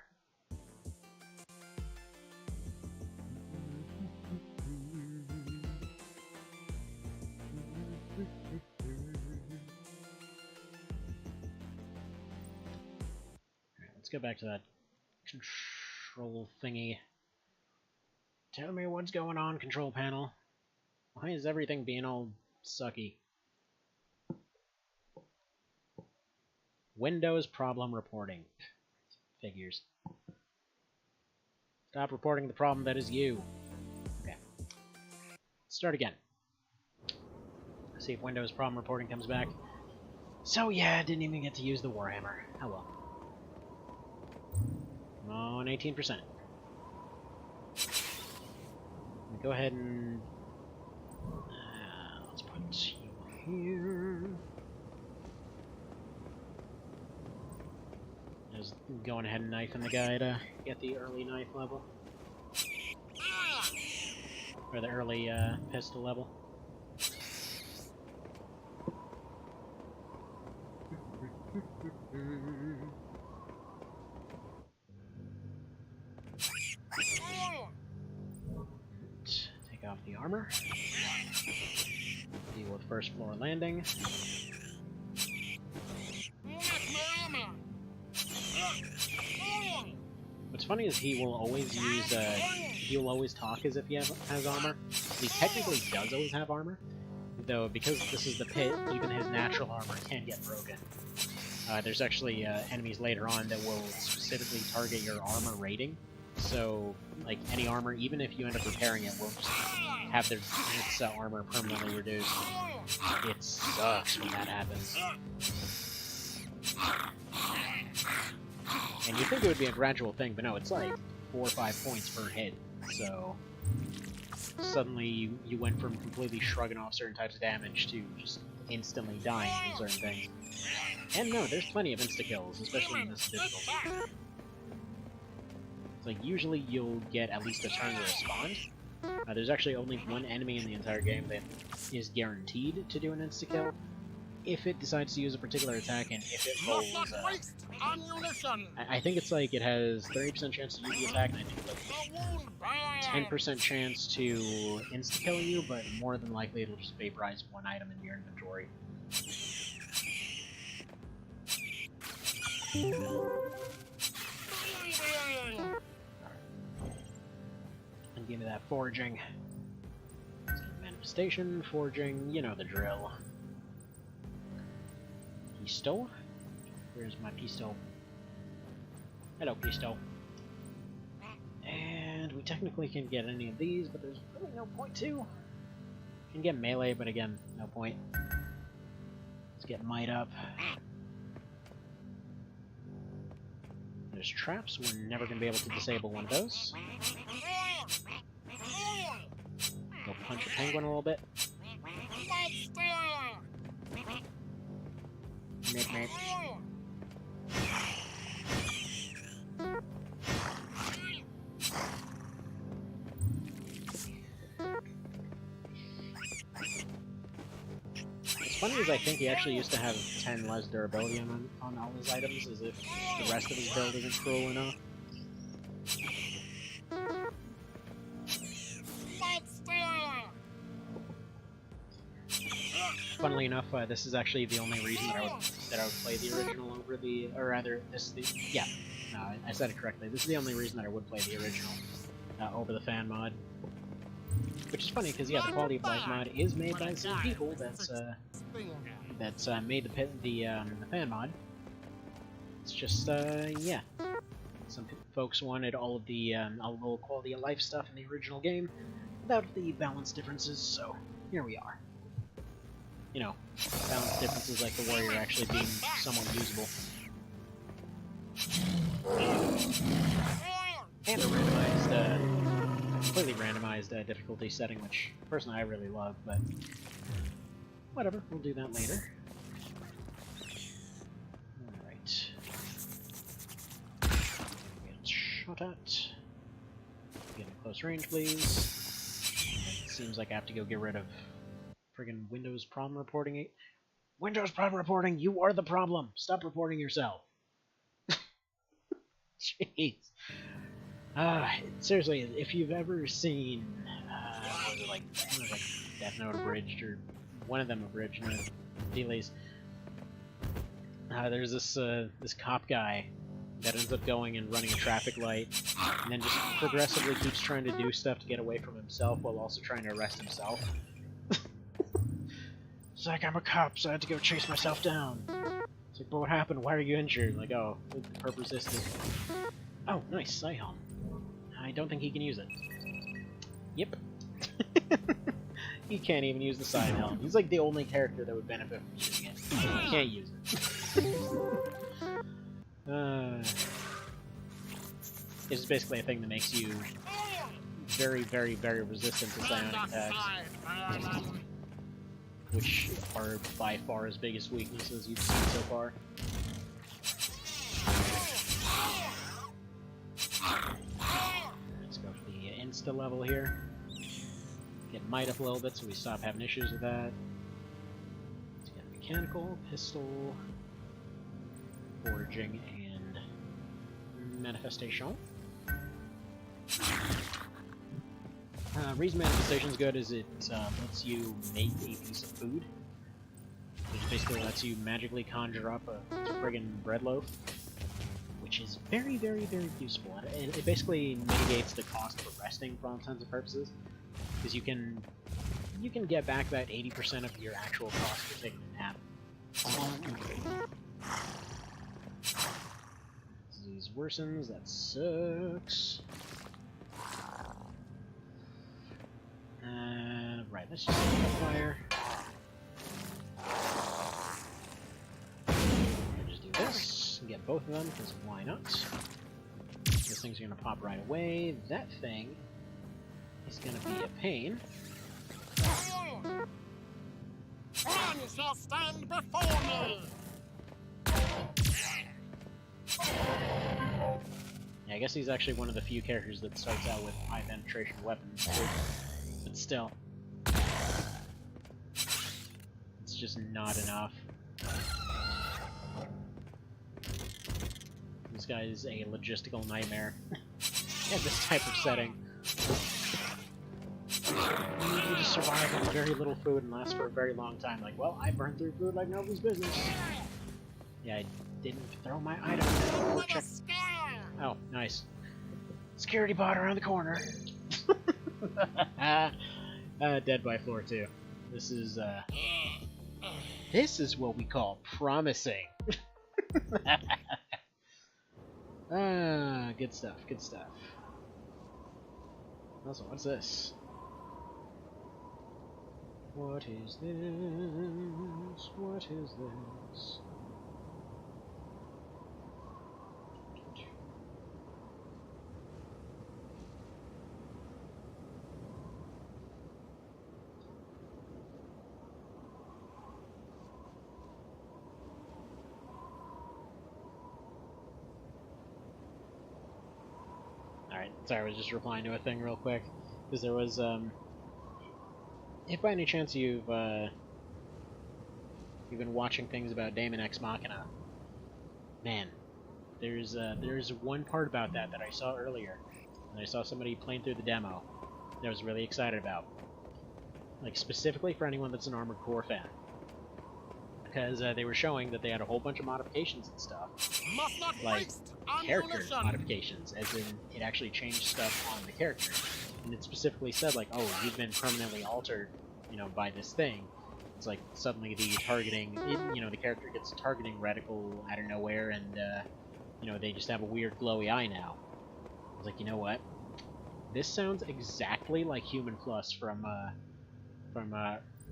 Alright, let's go back to that control thingy. Tell me what's going on, control panel. Why is everything being all sucky? Windows problem reporting. Figures. Stop reporting the problem that is you. Okay. Let's start again. See if Windows problem reporting comes back. So yeah, didn't even get to use the Warhammer. Oh well. I'm on 18%. Go ahead and let's put you here. Just going ahead and knifing the guy to get the early knife level, or the early pistol level. Take off the armor. Deal with first floor landing. What's funny is he will always use, he will always talk as if he has armor. He technically does always have armor, though because this is the pit, even his natural armor can get broken. There's actually enemies later on that will specifically target your armor rating. So, like, any armor, even if you end up repairing it, will just have its armor permanently reduced. It sucks when that happens. And you'd think it would be a gradual thing, but no, it's like 4 or 5 points per hit. So, suddenly you went from completely shrugging off certain types of damage to just instantly dying from certain things. And no, there's plenty of insta-kills, especially in this difficulty. It's like, usually you'll get at least a turn to respond. There's actually only one enemy in the entire game that is guaranteed to do an insta-kill if it decides to use a particular attack, and if it rolls, I think it's like it has 30% chance to use the attack, and I think like 10% chance to insta-kill you, but more than likely it'll just vaporize one item in your inventory. me that foraging. Manifestation, foraging, you know the drill. Pistol? Where's my pistol? Hello, pistol. And we technically can get any of these, but there's really no point to. Can get melee, but again, no point. Let's get might up. There's traps. We're never going to be able to disable one of those. Go punch a penguin a little bit. Mid. What's funny is I think he actually used to have 10 less durability on all his items, as if the rest of his build isn't cruel enough. Funnily enough, this is actually the only reason that I would play the original over the, or rather, I said it correctly. This is the only reason that I would play the original over the fan mod. Which is funny because yeah, the Quality of Life mod is made by the same people that's made the fan mod. It's just yeah, some folks wanted all of the little quality of life stuff in the original game without the balance differences, so here we are. You know, balance differences like the warrior actually being somewhat usable. And a randomized, completely randomized difficulty setting, which personally I really love, but whatever, we'll do that later. Alright. Get shot at. Get in close range, please. It seems like I have to go get rid of friggin' Windows problem reporting. Windows problem reporting, you are the problem! Stop reporting yourself! Jeez. Seriously, if you've ever seen, like Death Note abridged, or one of them abridged, no, delays. There's this cop guy that ends up going and running a traffic light, and then just progressively keeps trying to do stuff to get away from himself while also trying to arrest himself. It's like, I'm a cop, so I had to go chase myself down. It's like, but what happened? Why are you injured? Like, oh, perp resisted. Oh, nice, Psi Helm. I don't think he can use it. Yep. He can't even use the Psi Helm. He's like the only character that would benefit from using it. He can't use it. It's basically a thing that makes you very, very, very resistant to psionic attacks. Which are by far his biggest weaknesses you've seen so far. Let's go for the insta level here. Get might up a little bit so we stop having issues with that. Let's get a mechanical, pistol, foraging, and manifestation. Reason manifestation is good is it lets you make a piece of food, which basically lets you magically conjure up a friggin' bread loaf, which is very, very, very useful. And it basically mitigates the cost for resting for all intents and purposes, because you can get back about 80% of your actual cost for taking a nap. Disease worsens, that sucks. Right, let's just set the fire. Just do this, and get both of them, because why not? Those things are going to pop right away. That thing is going to be a pain. One shall stand before me! Yeah, I guess he's actually one of the few characters that starts out with high penetration weapons, but still. It's just not enough. This guy is a logistical nightmare in this type of setting. You just survive on very little food and last for a very long time. Like, well, I burned through food like nobody's business. Yeah, I didn't throw my item. Oh, nice. Security bot around the corner. Dead by Floor 2. This is what we call promising. Good stuff, good stuff. Also, what's this? What is this? What is this? Alright, sorry, I was just replying to a thing real quick. Because there was, if by any chance you've been watching things about Daemon Ex Machina, man, there's one part about that I saw earlier, and I saw somebody playing through the demo that I was really excited about. Like, specifically for anyone that's an Armored Core fan. Because they were showing that they had a whole bunch of modifications and stuff. Like, character modifications, as in it actually changed stuff on the character. And it specifically said, like, oh, you've been permanently altered, you know, by this thing. It's like, suddenly the targeting, the character gets targeting reticle out of nowhere, and, you know, they just have a weird glowy eye now. I was like, you know what? This sounds exactly like Human Plus from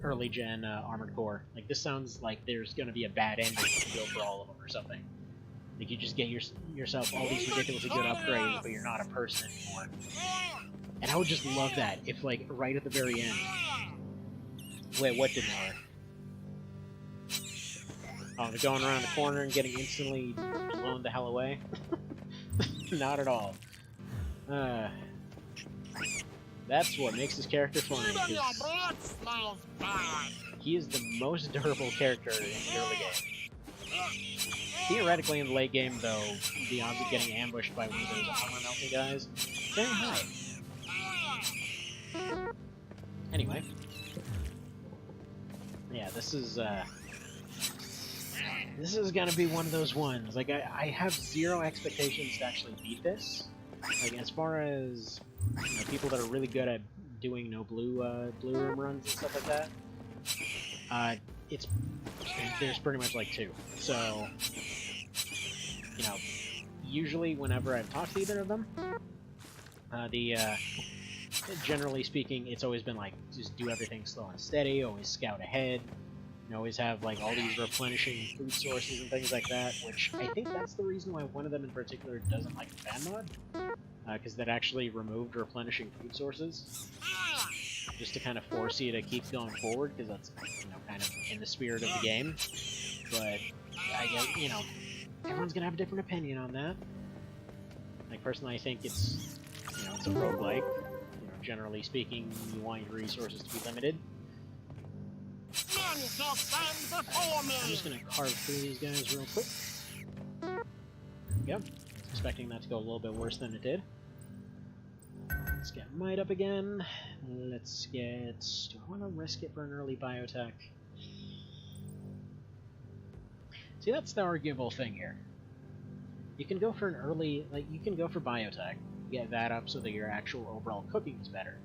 early gen Armored Core. Like, this sounds like there's gonna be a bad ending if you go for all of them or something. Like, you just get yourself all these ridiculously good upgrades, but you're not a person anymore. And I would just love that if, like, right at the very end... Wait, what didn't work? Oh, they're going around the corner and getting instantly blown the hell away? Not at all. That's what makes this character funny. He is the most durable character in the early game. Theoretically, in the late game, though, the odds of getting ambushed by one of those armor melting guys very high. Anyway, yeah, this is gonna be one of those ones. Like, I have zero expectations to actually beat this. Like, as far as people that are really good at doing blue room runs and stuff like that, there's pretty much like two. So, you know, usually whenever I've talked to either of them, generally speaking, it's always been like, just do everything slow and steady, always scout ahead, and always have like all these replenishing food sources and things like that, which I think that's the reason why one of them in particular doesn't like the fan mod, because that actually removed replenishing food sources, just to kind of force you to keep going forward, because that's, you know, kind of in the spirit of the game. But I guess, you know, everyone's gonna have a different opinion on that. Like, personally, I think it's, you know, it's a roguelike. You know, generally speaking, you want your resources to be limited. I'm just gonna carve through these guys real quick. There we go. Expecting that to go a little bit worse than it did. Let's get Might up again. Let's get... Do I want to risk it for an early biotech? See, that's the arguable thing here. You can go for an early... Like, you can go for biotech, get that up so that your actual overall cooking is better.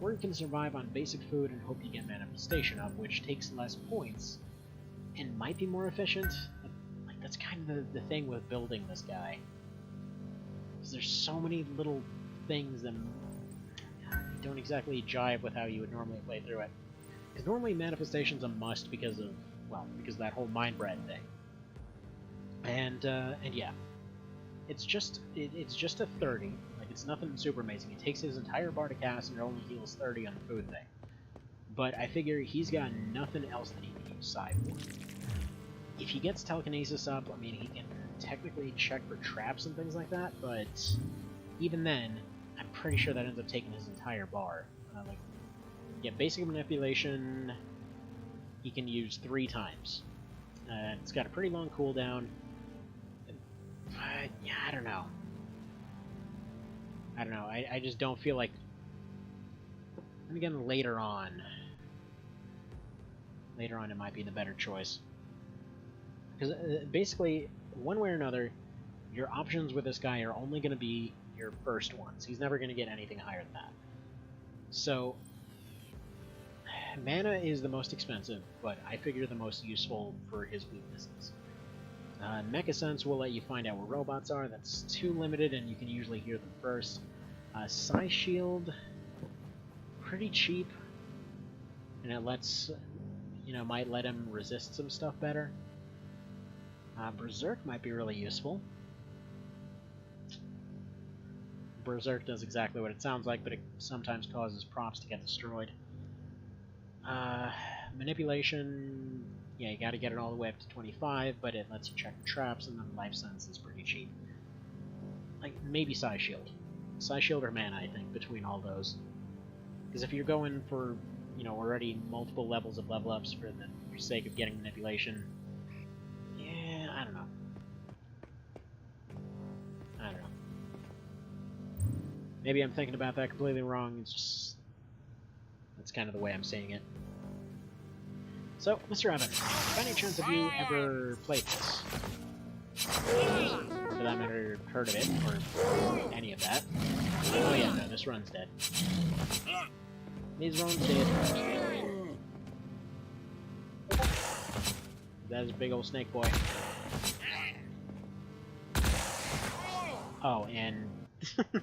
Or you can survive on basic food and hope you get manifestation up, which takes less points, and might be more efficient. But, like, that's kind of the thing with building this guy. Because there's so many little things that don't exactly jive with how you would normally play through it. Because normally manifestation's a must because of, well, because of that whole mind bread thing. And yeah. It's just a 30. Like, it's nothing super amazing. It takes his entire bar to cast and it only heals 30 on the food thing. But I figure he's got nothing else that he can use Psy for. If he gets telekinesis up, I mean, he can technically check for traps and things like that, but even then, I'm pretty sure that ends up taking his entire bar. Like, yeah, basic manipulation, he can use 3 times. It's got a pretty long cooldown. But, yeah, I don't know. I just don't feel like... And again, later on it might be the better choice. Because basically, one way or another, your options with this guy are only going to be your first ones. He's never going to get anything higher than that. So, mana is the most expensive, but I figure the most useful for his weaknesses. Mecha Sense will let you find out where robots are. That's too limited, and you can usually hear them first. Psy Shield, pretty cheap, and it lets, might let him resist some stuff better. Berserk might be really useful. Berserk does exactly what it sounds like, but it sometimes causes props to get destroyed. Manipulation, yeah, you gotta get it all the way up to 25, but it lets you check traps, and then Life Sense is pretty cheap. Like, maybe Psy Shield. Psy Shield or Mana, I think, between all those. Because if you're going for, already multiple levels of level ups for the sake of getting Manipulation, yeah, I don't know. Maybe I'm thinking about that completely wrong. It's just, that's kind of the way I'm seeing it. So, Mr. Evan, by any chance have you ever played this? For that matter, heard of it, or any of that? Oh yeah, no, this run's dead. These runs dead. That is a big old snake boy. Oh, and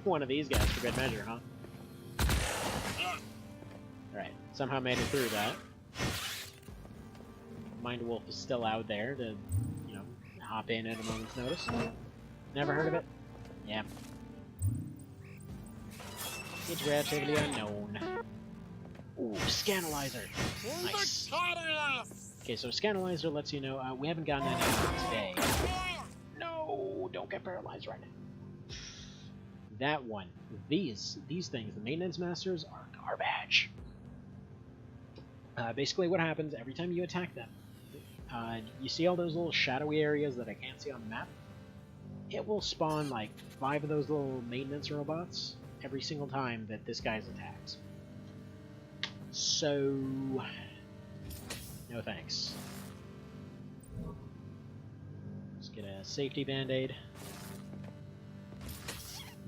one of these guys for good measure, huh? Alright, somehow made it through that. Mind Wolf is still out there to, hop in at a moment's notice. Never heard of it? Yeah. It's relatively unknown. Ooh, Scanalyzer! Nice. Okay, so Scanalyzer lets you know, we haven't gotten any today. No, don't get paralyzed right now. That one. These things, the Maintenance Masters, are garbage. Basically what happens every time you attack them, you see all those little shadowy areas that I can't see on the map? It will spawn like 5 of those little maintenance robots every single time that this guy's attacks. So, no thanks. Let's get a safety band-aid.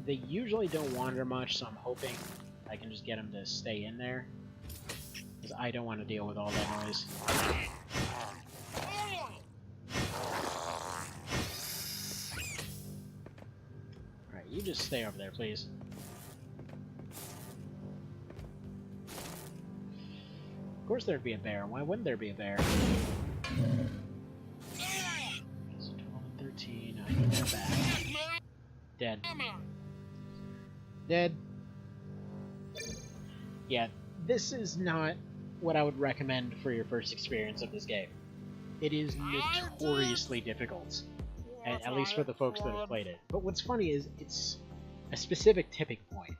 They usually don't wander much, so I'm hoping I can just get them to stay in there, because I don't want to deal with all that noise. Alright, you just stay over there, please. Of course there'd be a bear. Why wouldn't there be a bear? So 12 and 13, I need that back. Dead. Dead. Yeah, this is not what I would recommend for your first experience of this game. It is notoriously difficult, at least for the folks that have played it. But what's funny is it's a specific tipping point,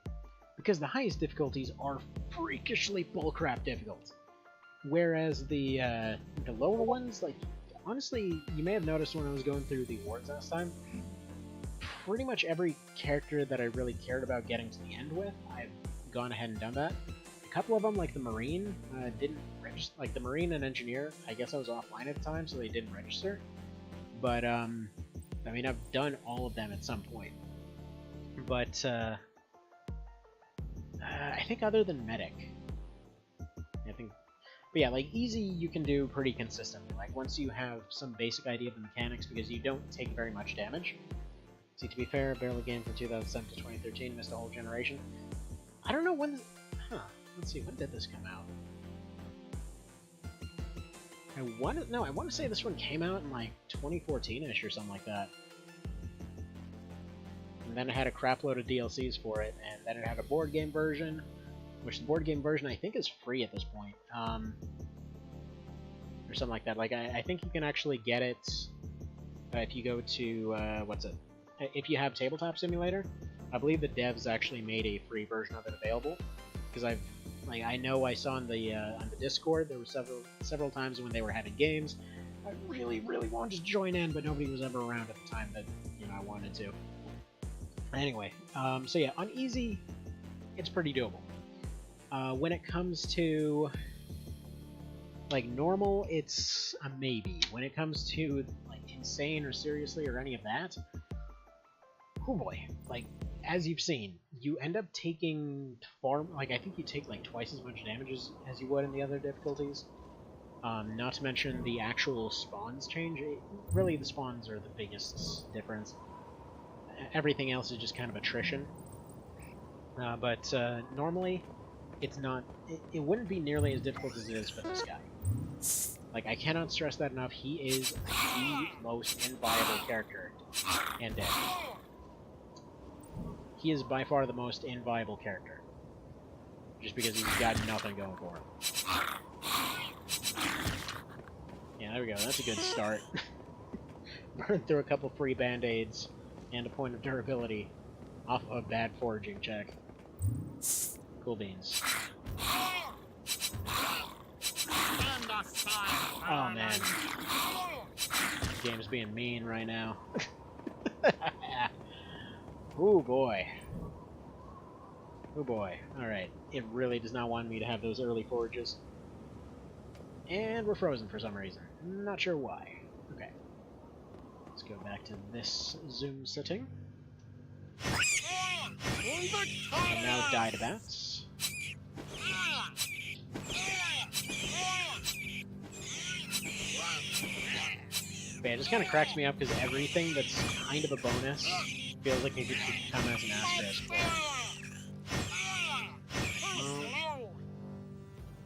because the highest difficulties are freakishly bullcrap difficult, whereas the lower ones, like, honestly, you may have noticed when I was going through the awards last time, pretty much every character that I really cared about getting to the end with, I've gone ahead and done that. A couple of them, like the Marine, didn't register. Like the Marine and Engineer, I guess I was offline at the time, so they didn't register. But, I mean, I've done all of them at some point. But, I think other than Medic, but yeah, like, Easy you can do pretty consistently. Like, once you have some basic idea of the mechanics, because you don't take very much damage. See, to be fair, barely gained from 2007 to 2013, missed a whole generation. I don't know when... Huh. Let's see, when did this come out? I want to say this one came out in, like, 2014-ish or something like that. And then it had a crapload of DLCs for it, and then it had a board game version, which the board game version I think is free at this point. Or something like that. Like, I think you can actually get it if you go to, if you have Tabletop Simulator. I believe the devs actually made a free version of it available, because I know I saw on the Discord there were several times when they were having games. I really wanted to join in, but nobody was ever around at the time that I wanted to. Anyway, so yeah, on easy, it's pretty doable. When it comes to like normal, it's a maybe. When it comes to like insane or seriously or any of that, oh boy, like, as you've seen, you end up taking far, like, I think you take like twice as much damage as you would in the other difficulties. Not to mention the actual spawns change. Really, the spawns are the biggest difference. Everything else is just kind of attrition. But normally, it's not. It wouldn't be nearly as difficult as it is for this guy. Like, I cannot stress that enough. He is the most inviable character in Dead. He is by far the most inviable character. Just because he's got nothing going for him. Yeah, there we go. That's a good start. Burn through a couple free band-aids and a point of durability off of a bad foraging check. Cool beans. Oh man. The game's being mean right now. Ooh boy. Oh boy. Alright. It really does not want me to have those early forages. And we're frozen for some reason. Not sure why. Okay. Let's go back to this zoom setting. And now die to bats. But yeah, it just kind of cracks me up because everything that's kind of a bonus feels like it could come as an asterisk.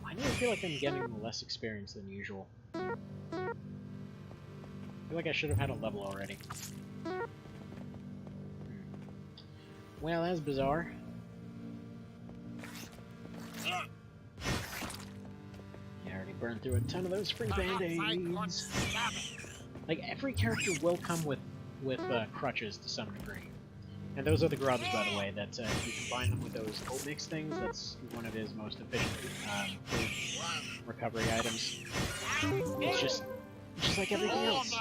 Why do I feel like I'm getting less experience than usual? I feel like I should have had a level already. Well, that's bizarre. Yeah, I already burned through a ton of those free band-aids. Like, every character will come with crutches to some degree. And those are the grubs, by the way, that if you combine them with those oat mix things, that's one of his most efficient food recovery items. It's just like everything else.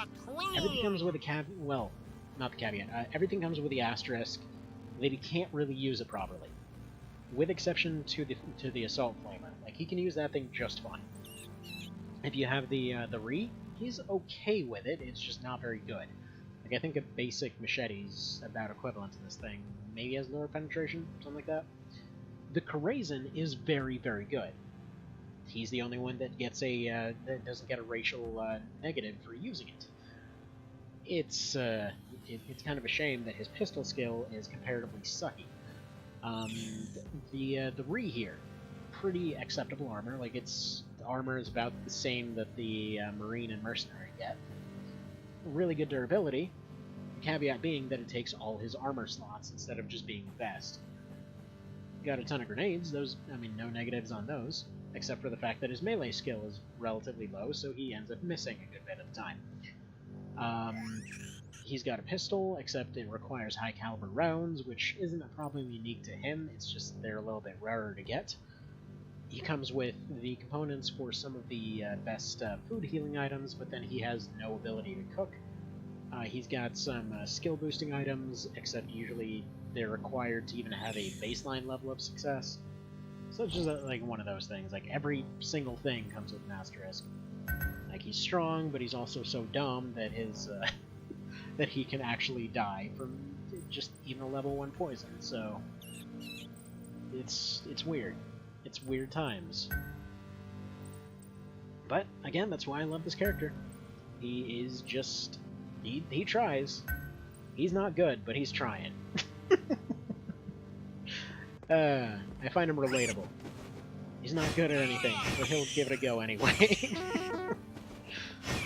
Everything comes with a well, not the caveat. Everything comes with the asterisk that he can't really use it properly. With exception to the assault flamer. Like, he can use that thing just fine. If you have the Re, he's okay with it, it's just not very good. Like, I think a basic machete's about equivalent to this thing. Maybe has lower penetration, something like that. The Karazen is very, very good. He's the only one that gets that doesn't get a racial negative for using it. It's kind of a shame that his pistol skill is comparatively sucky. The Re here, pretty acceptable armor. Like, its armor is about the same that the Marine and Mercenary get. Really good durability, the caveat being that it takes all his armor slots instead of just being vest. Got a ton of grenades, those, I mean, no negatives on those, except for the fact that his melee skill is relatively low, so he ends up missing a good bit of the time. He's got a pistol, except it requires high caliber rounds, which isn't a problem unique to him, it's just they're a little bit rarer to get. He comes with the components for some of the best food healing items, but then he has no ability to cook. He's got some skill boosting items, except usually they're required to even have a baseline level of success. So it's just like one of those things. Like, every single thing comes with an asterisk. Like, he's strong, but he's also so dumb that his that he can actually die from just even a level 1 poison. So it's weird. It's weird times. But, again, that's why I love this character. He is just... He tries. He's not good, but he's trying. I find him relatable. He's not good at anything, but he'll give it a go anyway.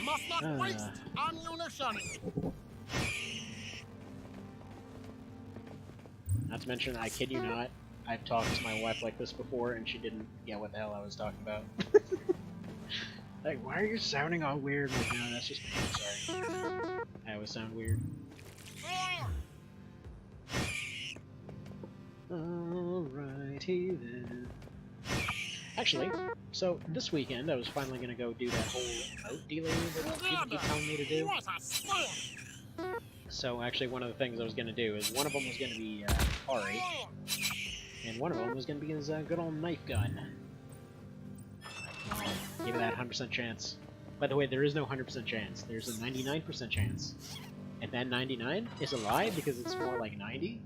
Must not waste ammunition. Not to mention, I kid you not, I've talked to my wife like this before, and she didn't get what the hell I was talking about. Like, why are you sounding all weird? Like, no, that's just me. Sorry. I always sound weird. Alrighty then. Actually, so this weekend I was finally gonna go do that whole emote dealer that people keep telling me to do. So actually, one of the things I was gonna do is one of them was gonna be Ari, and one of them was gonna be his good old knife gun. Give it that 100% chance. By the way, there is no 100% chance. There's a 99% chance and then 99 is a lie because it's more like 90,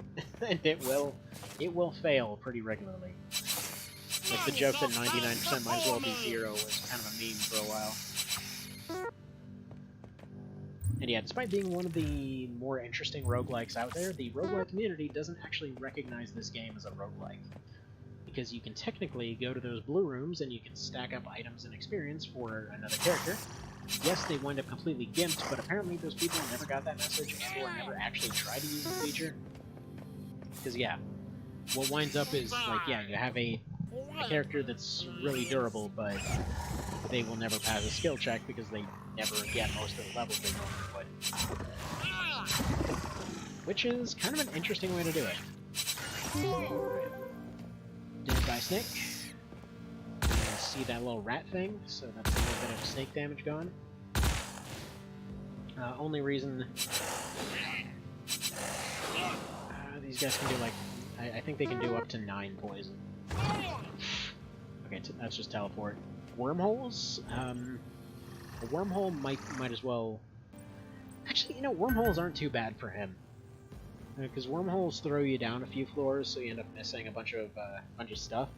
and it will fail pretty regularly. Like the joke that 99% might as well be 0 was kind of a meme for a while. And yeah, despite being one of the more interesting roguelikes out there, the roguelike community doesn't actually recognize this game as a roguelike. Because you can technically go to those blue rooms and you can stack up items and experience for another character. Yes, they wind up completely gimped, but apparently those people never got that message or never actually tried to use the feature. Because yeah, what winds up is, like, yeah, you have a character that's really durable, but they will never pass a skill check because they never get most of the levels they normally would. Which is kind of an interesting way to do it. Dead by snake. See that little rat thing, so that's a little bit of snake damage gone. Only reason these guys can do, like, I think they can do up to 9 poison. Okay, that's just teleport. Wormholes? A wormhole might as well... Actually, you know, wormholes aren't too bad for him. Because wormholes throw you down a few floors, so you end up missing a bunch of stuff.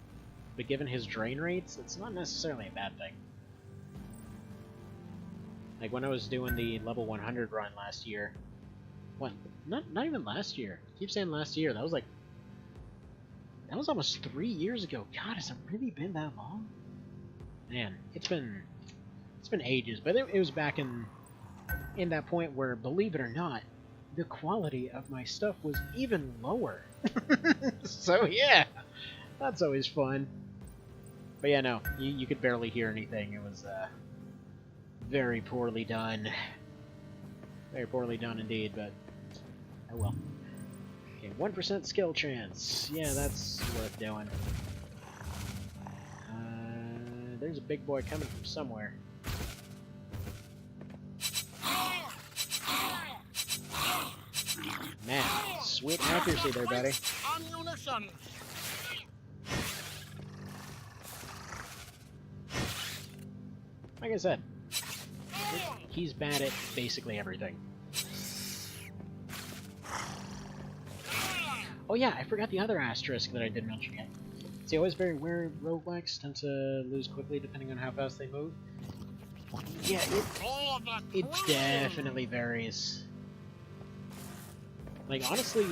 But given his drain rates, it's not necessarily a bad thing. Like when I was doing the level 100 run last year... What? Not even last year. I keep saying last year. That was like... That was almost 3 years ago. God, has it really been that long? Man, it's been ages. But it was back in that point where, believe it or not, the quality of my stuff was even lower. So yeah, that's always fun. But yeah, no, you could barely hear anything. It was very poorly done. Very poorly done indeed, but oh well. Okay, 1% skill chance. Yeah, that's worth doing. There's a big boy coming from somewhere. Man, sweet accuracy there, buddy. Like I said, he's bad at basically everything. Oh yeah, I forgot the other asterisk that I didn't mention yet. See, always very wary roguelikes tend to lose quickly depending on how fast they move. Yeah, it definitely varies. Like, honestly,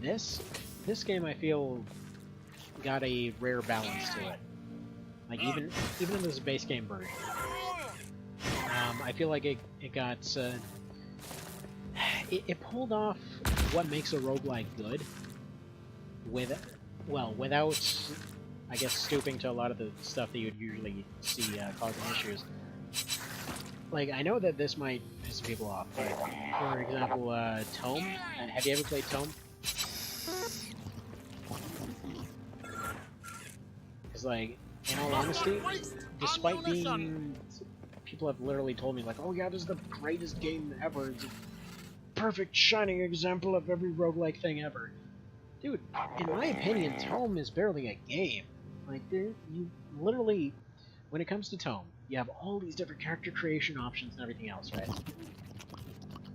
this game I feel got a rare balance to it. Like, even in this base game version. I feel like it got... it pulled off what makes a roguelike good without, I guess, stooping to a lot of the stuff that you'd usually see causing issues. Like, I know that this might piss people off, but for example, Tome. Have you ever played Tome? Because, like, in all honesty, despite being... People have literally told me, like, oh yeah, this is the greatest game ever. It's a perfect, shining example of every roguelike thing ever. Dude, in my opinion, Tome is barely a game. Like, you literally... When it comes to Tome, you have all these different character creation options and everything else, right?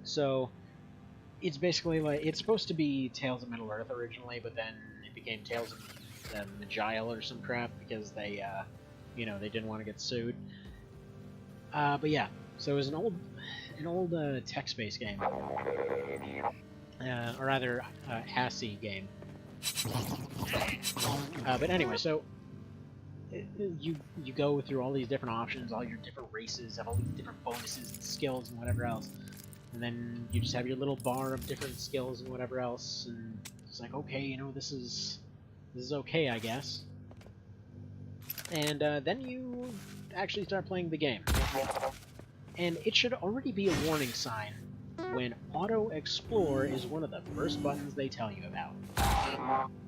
So, it's basically like, it's supposed to be Tales of Middle-earth originally, but then it became Tales of Majile or some crap because they, you know, they didn't want to get sued. But yeah, so it was an old text-based game. Or rather, ASCII game. But anyway, so you go through all these different options, all your different races have all these different bonuses and skills and whatever else, and then you just have your little bar of different skills and whatever else, and it's like, okay, you know, this is okay, I guess. And then you actually start playing the game, and it should already be a warning sign when auto explore is one of the first buttons they tell you about,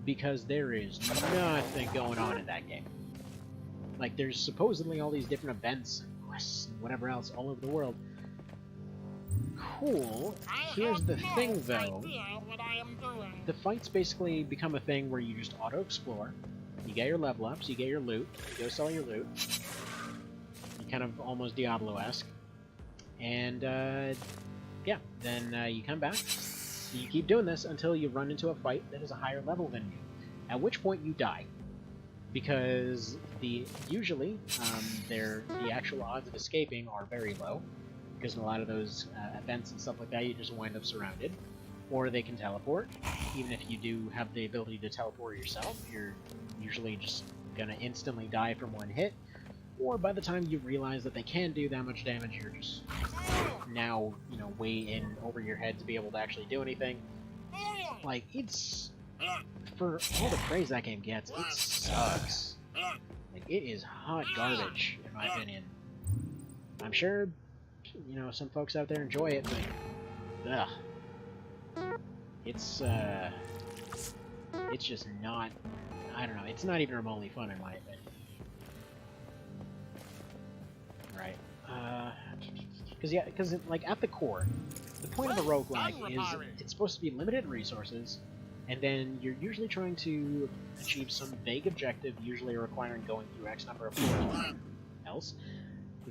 because there is nothing going on in that game. Like, there's supposedly all these different events and quests and whatever else all over the world. Cool. Here's the thing, though. The fights basically become a thing where you just auto-explore. You get your level ups, you get your loot, you go sell your loot. You kind of almost Diablo-esque. And, yeah, then you come back. You keep doing this until you run into a fight that is a higher level than you, at which point you die. Because usually the actual odds of escaping are very low, because in a lot of those events and stuff like that, you just wind up surrounded, or they can teleport. Even if you do have the ability to teleport yourself, you're usually just gonna instantly die from one hit, or by the time you realize that they can do that much damage, you're just now, way in over your head to be able to actually do anything. Like, it's... For all the praise that game gets, it sucks. Like, it is hot garbage, in my opinion. I'm sure, some folks out there enjoy it, but... Ugh. It's just not... I don't know, it's not even remotely fun, in my opinion. Right. Because like, at the core, the point of a roguelike is it's supposed to be limited resources, and then you're usually trying to achieve some vague objective, usually requiring going through X number of floors else.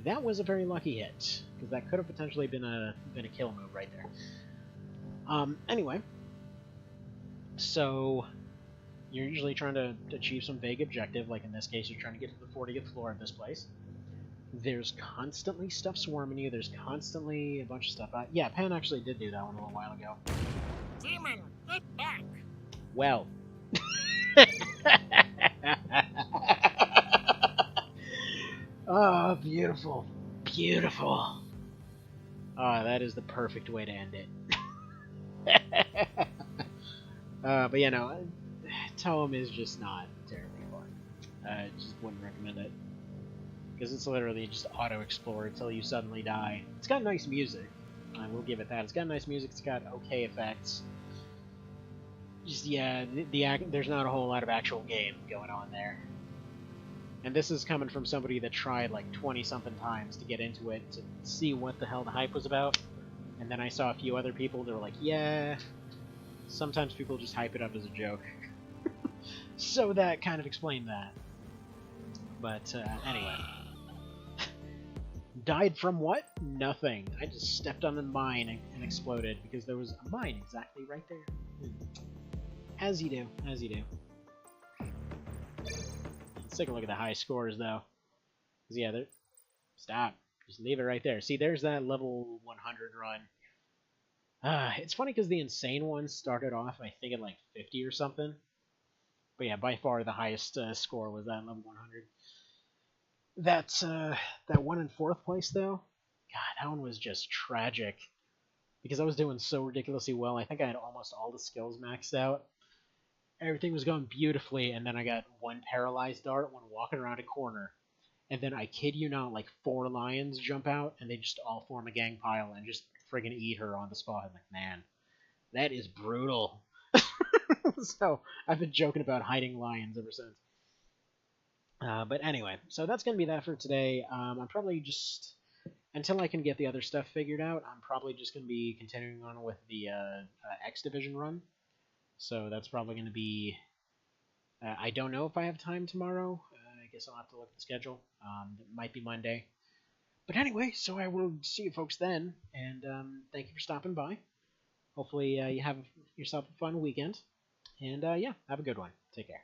That was a very lucky hit, because that could have potentially been a kill move right there. Anyway, so you're usually trying to achieve some vague objective, like in this case, you're trying to get to the 40th floor of this place. There's constantly stuff swarming you. There's constantly a bunch of stuff. Yeah, Pan actually did do that one a little while ago. Demon, get back! Well. Oh, beautiful. Beautiful. Oh, that is the perfect way to end it. But yeah, no, Tome is just not terribly fun. I just wouldn't recommend it. Because it's literally just auto-explore until you suddenly die. It's got nice music. I will give it that. It's got nice music. It's got okay effects. Just, yeah, there's not a whole lot of actual game going on there. And this is coming from somebody that tried like 20-something times to get into it, to see what the hell the hype was about. And then I saw a few other people that were like, yeah, sometimes people just hype it up as a joke. So that kind of explained that. But anyway. Died from what? Nothing. I just stepped on a mine and exploded because there was a mine exactly right there. As you do, as you do. Let's take a look at the high scores though. Cause yeah, stop. Just leave it right there. See, there's that level 100 run. It's funny because the insane one started off, I think, at like 50 or something. But yeah, by far the highest score was that level 100. That one in 4th place though, God, that one was just tragic because I was doing so ridiculously well. I think I had almost all the skills maxed out. Everything was going beautifully, and then I got one paralyzed dart when walking around a corner, and then I kid you not, like 4 lions jump out and they just all form a gang pile and just friggin' eat her on the spot. I'm like, man, that is brutal. So I've been joking about hiding lions ever since. But anyway, so that's going to be that for today. I'm probably just, until I can get the other stuff figured out, I'm probably just going to be continuing on with the X Division run. So that's probably going to be, I don't know if I have time tomorrow. I guess I'll have to look at the schedule. It might be Monday. But anyway, so I will see you folks then, and thank you for stopping by. Hopefully you have yourself a fun weekend, and yeah, have a good one. Take care.